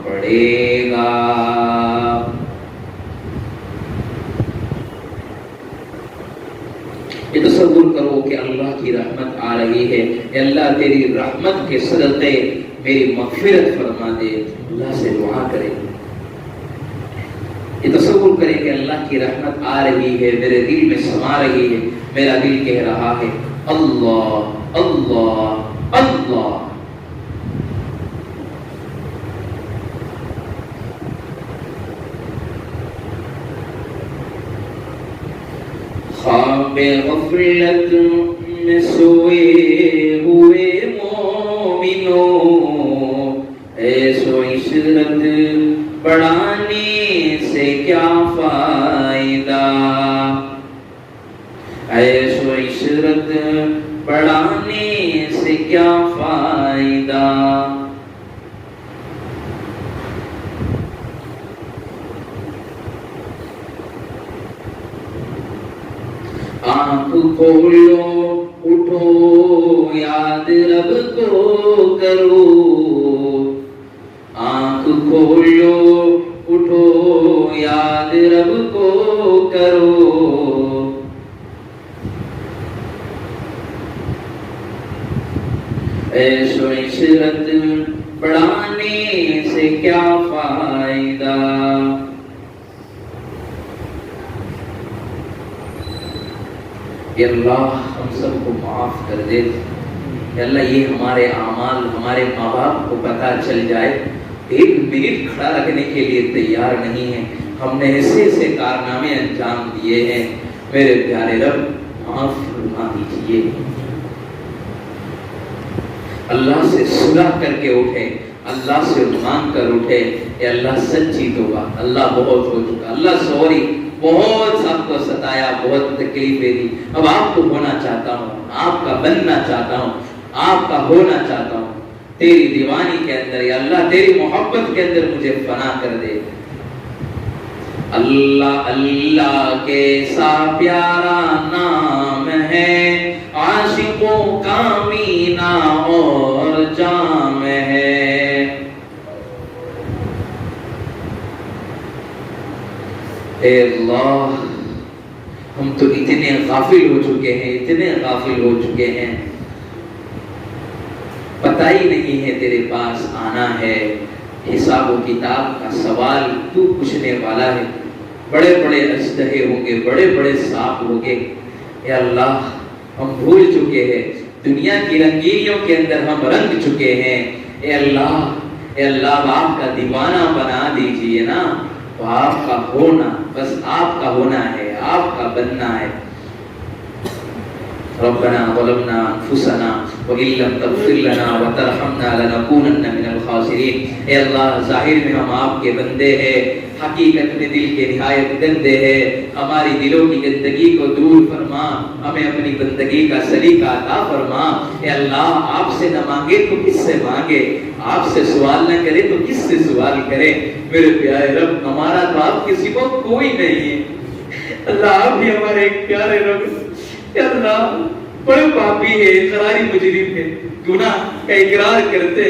پڑے گا. یہ تصور کرو کہ اللہ کی رحمت آ رہی ہے. اے اللہ تیری رحمت کے صدقے میری مغفرت فرما دے. اللہ سے دعا کرے. یہ تصور کرے کہ اللہ کی رحمت آ رہی ہے، میرے دل میں سما رہی ہے. میرا دل کہہ رہا ہے اللہ اللہ اللہ. خواب غفلت میں سوئے ہوئے مومنوں، ایسو عشرت بڑھانے سے کیا فائدہ. ایسو عشرت بڑھانے سے کیا فائدہ. آنکھ کھولو اٹھو یاد رب کو کرو. آنکھ کھولو اٹھو یاد رب کو کرو. عیش و عشرت بڑھانے سے کیا فائدہ. کہ اللہ ہم سب کو معاف کر دے. کہ اللہ یہ ہمارے اعمال ہمارے ماں باپ کو پتہ چل جائے، ایک منٹ کھڑا رکھنے کے لیے تیار نہیں ہے. ہم نے ایسے ایسے کارنامے انجام دیے ہیں. میرے پیارے رب معاف فرما دیجیے. اللہ سے صلح کر کے اٹھے، اللہ سے مانگ کر اٹھے. اے اللہ سچی توبہ، اللہ بہت ہو چکا، اللہ سوری، بہت آپ کو ستایا، بہت تکلیفیں دی. اب آپ کو ہونا چاہتا ہوں، آپ کا بننا چاہتا ہوں، آپ کا ہونا چاہتا ہوں. تیری دیوانی کے اندر یا اللہ تیری محبت کے اندر مجھے فنا کر دے. اللہ اللہ کیسا پیارا نام ہے، عاشقوں کا مینا اور جام ہے. اے اللہ ہم تو اتنے غافل ہو چکے ہیں، اتنے غافل ہو چکے ہیں، پتہ ہی نہیں ہے تیرے پاس آنا ہے. حساب و کتاب کا سوال تو پوچھنے والا ہے. بڑے بڑے اژدہے ہوں گے، بڑے بڑے سانپ ہوں گے. اے اللہ ہم بھول چکے ہیں، دنیا کی رنگینیوں کے اندر ہم رنگ چکے ہیں. اے اللہ آپ کا دیوانہ بنا دیجئے نا. تو آپ کا ہونا، بس آپ کا ہونا ہے، آپ کا بننا ہے. ربنا ظلمنا انفسنا وان لم تغفر لنا وترحمنا لنكونن من الخاسرین. اے اللہ ظاہر میں ہم آپ کے بندے ہیں، حقیقت میں دل کے نہایت گندے ہیں. ہماری دلوں کی گندگی کو دور فرما، ہمیں اپنی بندگی کا سلیقہ عطا فرما. اے اللہ آپ سے نہ مانگے تو کس سے مانگے، آپ سے سوال نہ کرے تو کس سے سوال کرے. میرے پیارے رب ہمارا تو آپ کے سوا کوئی نہیں ہے. اللہ آپ ہی ہمارے ایک پیارے رب. اے اللہ بڑے پاپی ہے، اقراری مجرم ہے، گناہ کا اقرار کرتے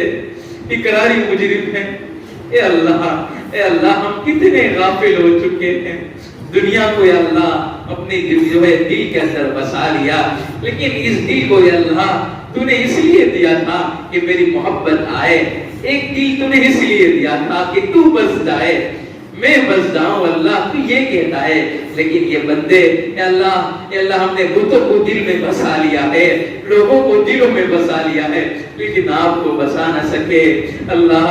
اقراری مجرم ہے. اے اللہ ہم کتنے غافل ہو چکے ہیں. دنیا کو یا اللہ اپنے جو ہے دل کے اندر بسا لیا، لیکن اس دل کو یا اللہ تو نے اس لیے دیا تھا کہ میری محبت آئے. ایک دل تو نے اس لیے دیا تھا کہ تو بس جائے، میں بس جاؤں. اللہ تو یہ کہتا ہے، لیکن یہ بندے اے اللہ ہم نے بتوں کو دل میں بسا لیا ہے، لوگوں کو دلوں میں بسا لیا ہے، لیکن آپ کو بسا نہ سکے. اللہ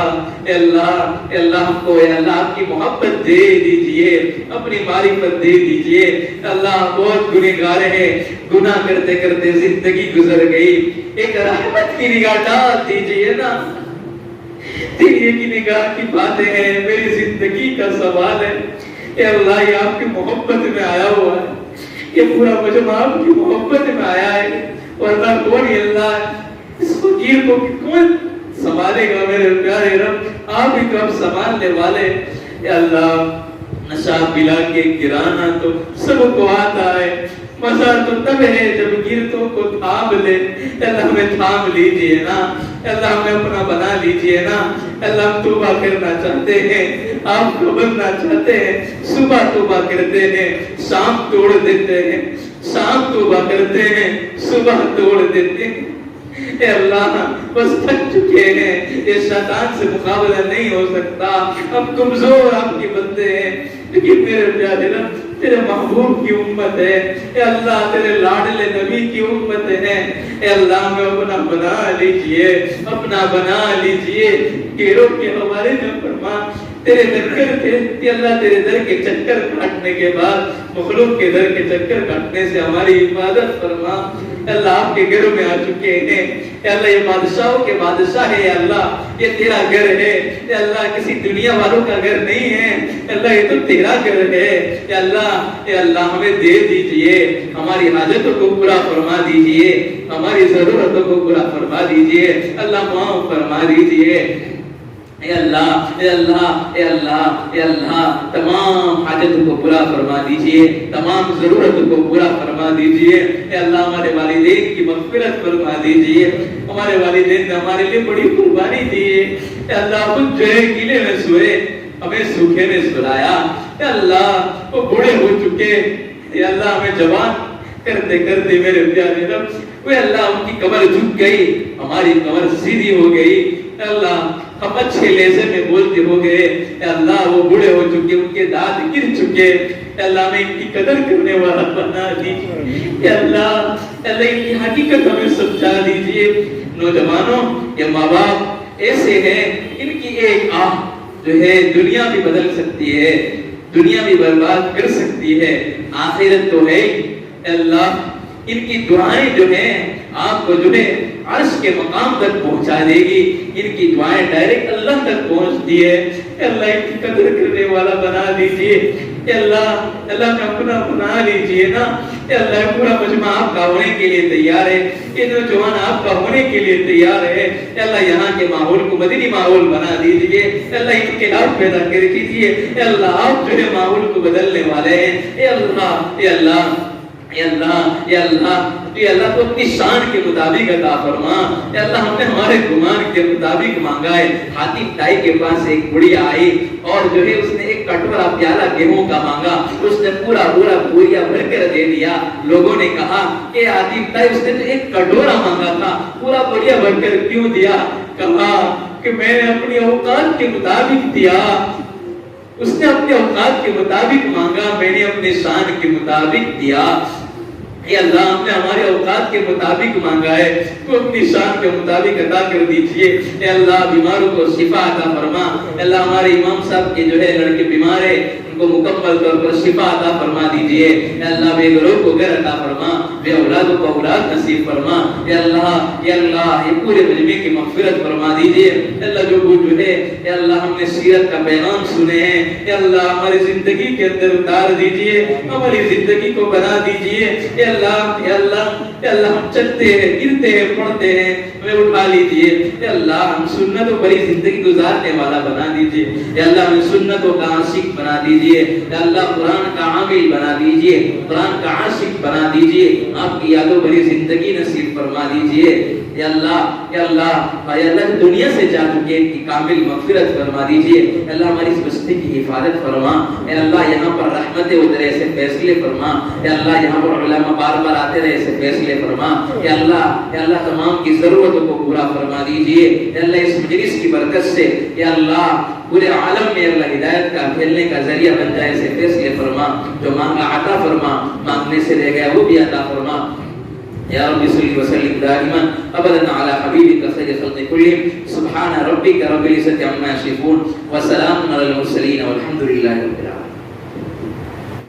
ہم کو اے اللہ آپ کی محبت دے دیجئے، اپنی معرفت دے دیجئے. اللہ بہت گنہگار ہیں، گناہ کرتے کرتے زندگی گزر گئی. ایک رحمت کی نگاہ ڈال دیجئے نا. تیرے کی نگاہ کی باتیں ہیں، میری زندگی کا سوال ہے. اے اللہ یہ آپ کی محبت میں آیا ہوا ہے، یہ پورا مجمع آپ کی محبت میں آیا ہے. ورنہ کون ہی اللہ اس فقیر کو کون سنبھالے گا. میرے پیارے رب آپ ہی تو اب سنبھالنے والے. اے اللہ نشہ پلا کے گرانا تو سب کو آتا ہے، مزہ تو تب ہے جب گرتوں کو تھام لے. اللہ ہمیں تھام لیجئے نا، اللہ ہمیں اپنا بنا لیجئے نا. اللہ ہم توبہ کرنا چاہتے ہیں، آپ کو بننا چاہتے ہیں. صبح توبہ کرتے ہیں، شام توڑ دیتے ہیں، شام توبہ کرتے ہیں، صبح توڑ دیتے ہیں. اے اللہ بس تھک چکے ہیں، یہ شیطان سے مقابلہ نہیں ہو سکتا. ہم کمزور آپ کے بندے ہیں، لیکن میرے پیارے رب تیرے محبوب کی امت ہے. اے اللہ تیرے لاڈلے نبی کی امت ہے. اے اللہ ہمیں اپنا بنا لیجئے، اپنا بنا لیجئے. گیروں کے حوالے میں فرما تیرے در کے اللہ تیرے در کے چکر کاٹنے کے بعد مخلوق کے در کے چکر کاٹنے سے ہماری حفاظت فرما. اللہ آپ کے گھروں میں آ چکے ہیں. اے اللہ یہ بادشاہوں کے بادشاہ ہے. اے اللہ یہ تیرا گھر ہے. اے اللہ کسی دنیا والوں کا گھر نہیں ہے. اے اللہ یہ تو تیرا گھر ہے. اے اللہ ہمیں دے دیجئے، ہماری حاجتوں کو پورا فرما دیجئے، ہماری ضرورتوں کو پورا فرما دیجئے. اللہ معاف فرما دیجئے. اے اللہ تمام حاجتوں کو پورا فرما دیجئے، تمام ضرورتوں کو پورا فرما دیجئے. اے اللہ ہمارے والدین کی مغفرت فرما دیجئے. ہمارے والدین نے ہمارے لیے بڑی قربانی دی ہے. اے اللہ خود جو ہے گلے میں سوئے، ہمیں سوکھے میں سلایا. اے اللہ وہ بوڑھے ہو چکے، اے اللہ ہمیں جوان کرتے کرتے میرے پیارے رب وہ اللہ ان کی کمر جھک گئی، ہماری کمر سیدھی ہو گئی. اے اللہ ہم اچھے لہجے میں بولتے ہو گئے. اے اللہ وہ بوڑھے ہو چکے، ان کے دانت گر چکے. اے اللہ ہمیں ان کی قدر کرنے والا بنا دیجیے. اے اللہ ان کی حقیقت ہمیں سمجھا دیجیے. نوجوانوں یہ ماں باپ ایسے ہیں، ان کی ایک آہ جو ہے دنیا بھی بدل سکتی ہے، دنیا بھی برباد کر سکتی ہے، آخرت تو ہے. اے اللہ ان کی دعائیں جو ہیں آپ کو جو ہے عرش کے مقام تک پہنچا دے گی. ان کی دعائیں ڈائریکٹ اللہ تک پہنچتی ہے. اے اللہ ان کی قدر کرنے والا بنا دیجئے. اے اللہ میں اپنا بنا لیجئے نا. اے اللہ پورا مجمع آپ کا ہونے کے لیے تیار ہے، یہ نوجوان آپ کا ہونے کے لیے تیار ہے. اے اللہ یہاں کے ماحول کو مدنی ماحول بنا دیجئے. اے اللہ انقلاب پیدا کر دیجئے. اے اللہ آپ جو ہے ماحول کو بدلنے والے ہیں. اے اللہ تو اپنی شان کے مطابق عطا فرما. اے اللہ ہم نے ہمارے گمان کے مطابق مانگا ہے. حاتم طائی کے پاس ایک بڑھیا آئی اور جو ہے اس نے ایک کٹورا پیالہ گیہوں کا مانگا، اس نے پورا بوریا بھر کر دے دیا. لوگوں نے کہا کہ حاتم طائی اس نے تو ایک کٹورا مانگا تھا، پورا بوریا بھر کر کیوں دیا؟ کہا کہ میں نے اپنی اوقات کے مطابق دیا. اس نے اپنے اوقات کے مطابق مانگا، میں نے اپنے شان کے مطابق دیا. اے اللہ ہم نے ہمارے اوقات کے مطابق مانگا ہے، تو اپنی شان کے مطابق عطا کر دیجئے. اے اللہ بیماروں کو شفا عطا فرما. اے اللہ ہمارے امام صاحب کے جو ہے لڑکے بیمار ہیں، ان کو مکمل طور پر شفا عطا فرما دیجئے. اے اللہ بے گھروں کو گھر عطا فرما. بے اولادوں کو اولاد نصیب فرما یا اللہ یہ پورے مجمع کی مغفرت فرما دیجئے یا اللہ جو جو ہے یا اللہ ہم نے سیرت کا پیغام سنے ہیں یا اللہ ہماری زندگی کے اندر اتار دیجئے ہماری زندگی کو بنا دیجئے یا اللہ یا اللہ یا اللہ ہم چلتے ہیں گرتے ہیں پڑھتے ہیں ہمیں اٹھا لیجئے یا اللہ ہم سنتوں پر زندگی گزارنے والا بنا دیجئے یا اللہ ہمیں سنتوں کا عاشق بنا دیجئے یا اللہ قرآن کا عامل بنا دیجئے قرآن کا عاشق بنا دیجئے آپ کی یادوں بھری زندگی نصیب فرما دیجئے یا اللہ یا اللہ یا اللہ دنیا سے جا چکے ان کی کامل مغفرت فرما دیجئے یا اللہ ہماری اس بستی کی حفاظت فرما یا اللہ یہاں پر رحمت اترے ایسے فیصلے فرما یا اللہ یہاں پر علماء بار بار آتے رہے ایسے فیصلے فرما یا اللہ تمام کی ضرورتوں کو پورا فرما دیجئے یا اللہ اس مجلس کی برکت سے یا اللہ پورے عالم میں اللہ ہدایت کا پھیلنے کا ذریعہ بن جائے ایسے فیصلے فرما جو مانگا عطا فرما مانگنے سے رہ گیا وہ بھی عطا فرما یا رب صلی وسلم دائما ابدا على حبیبک سید خلق کلہم سبحان ربک رب العزت عما یصفون وسلام علی المرسلین والحمد للہ رب العالمین.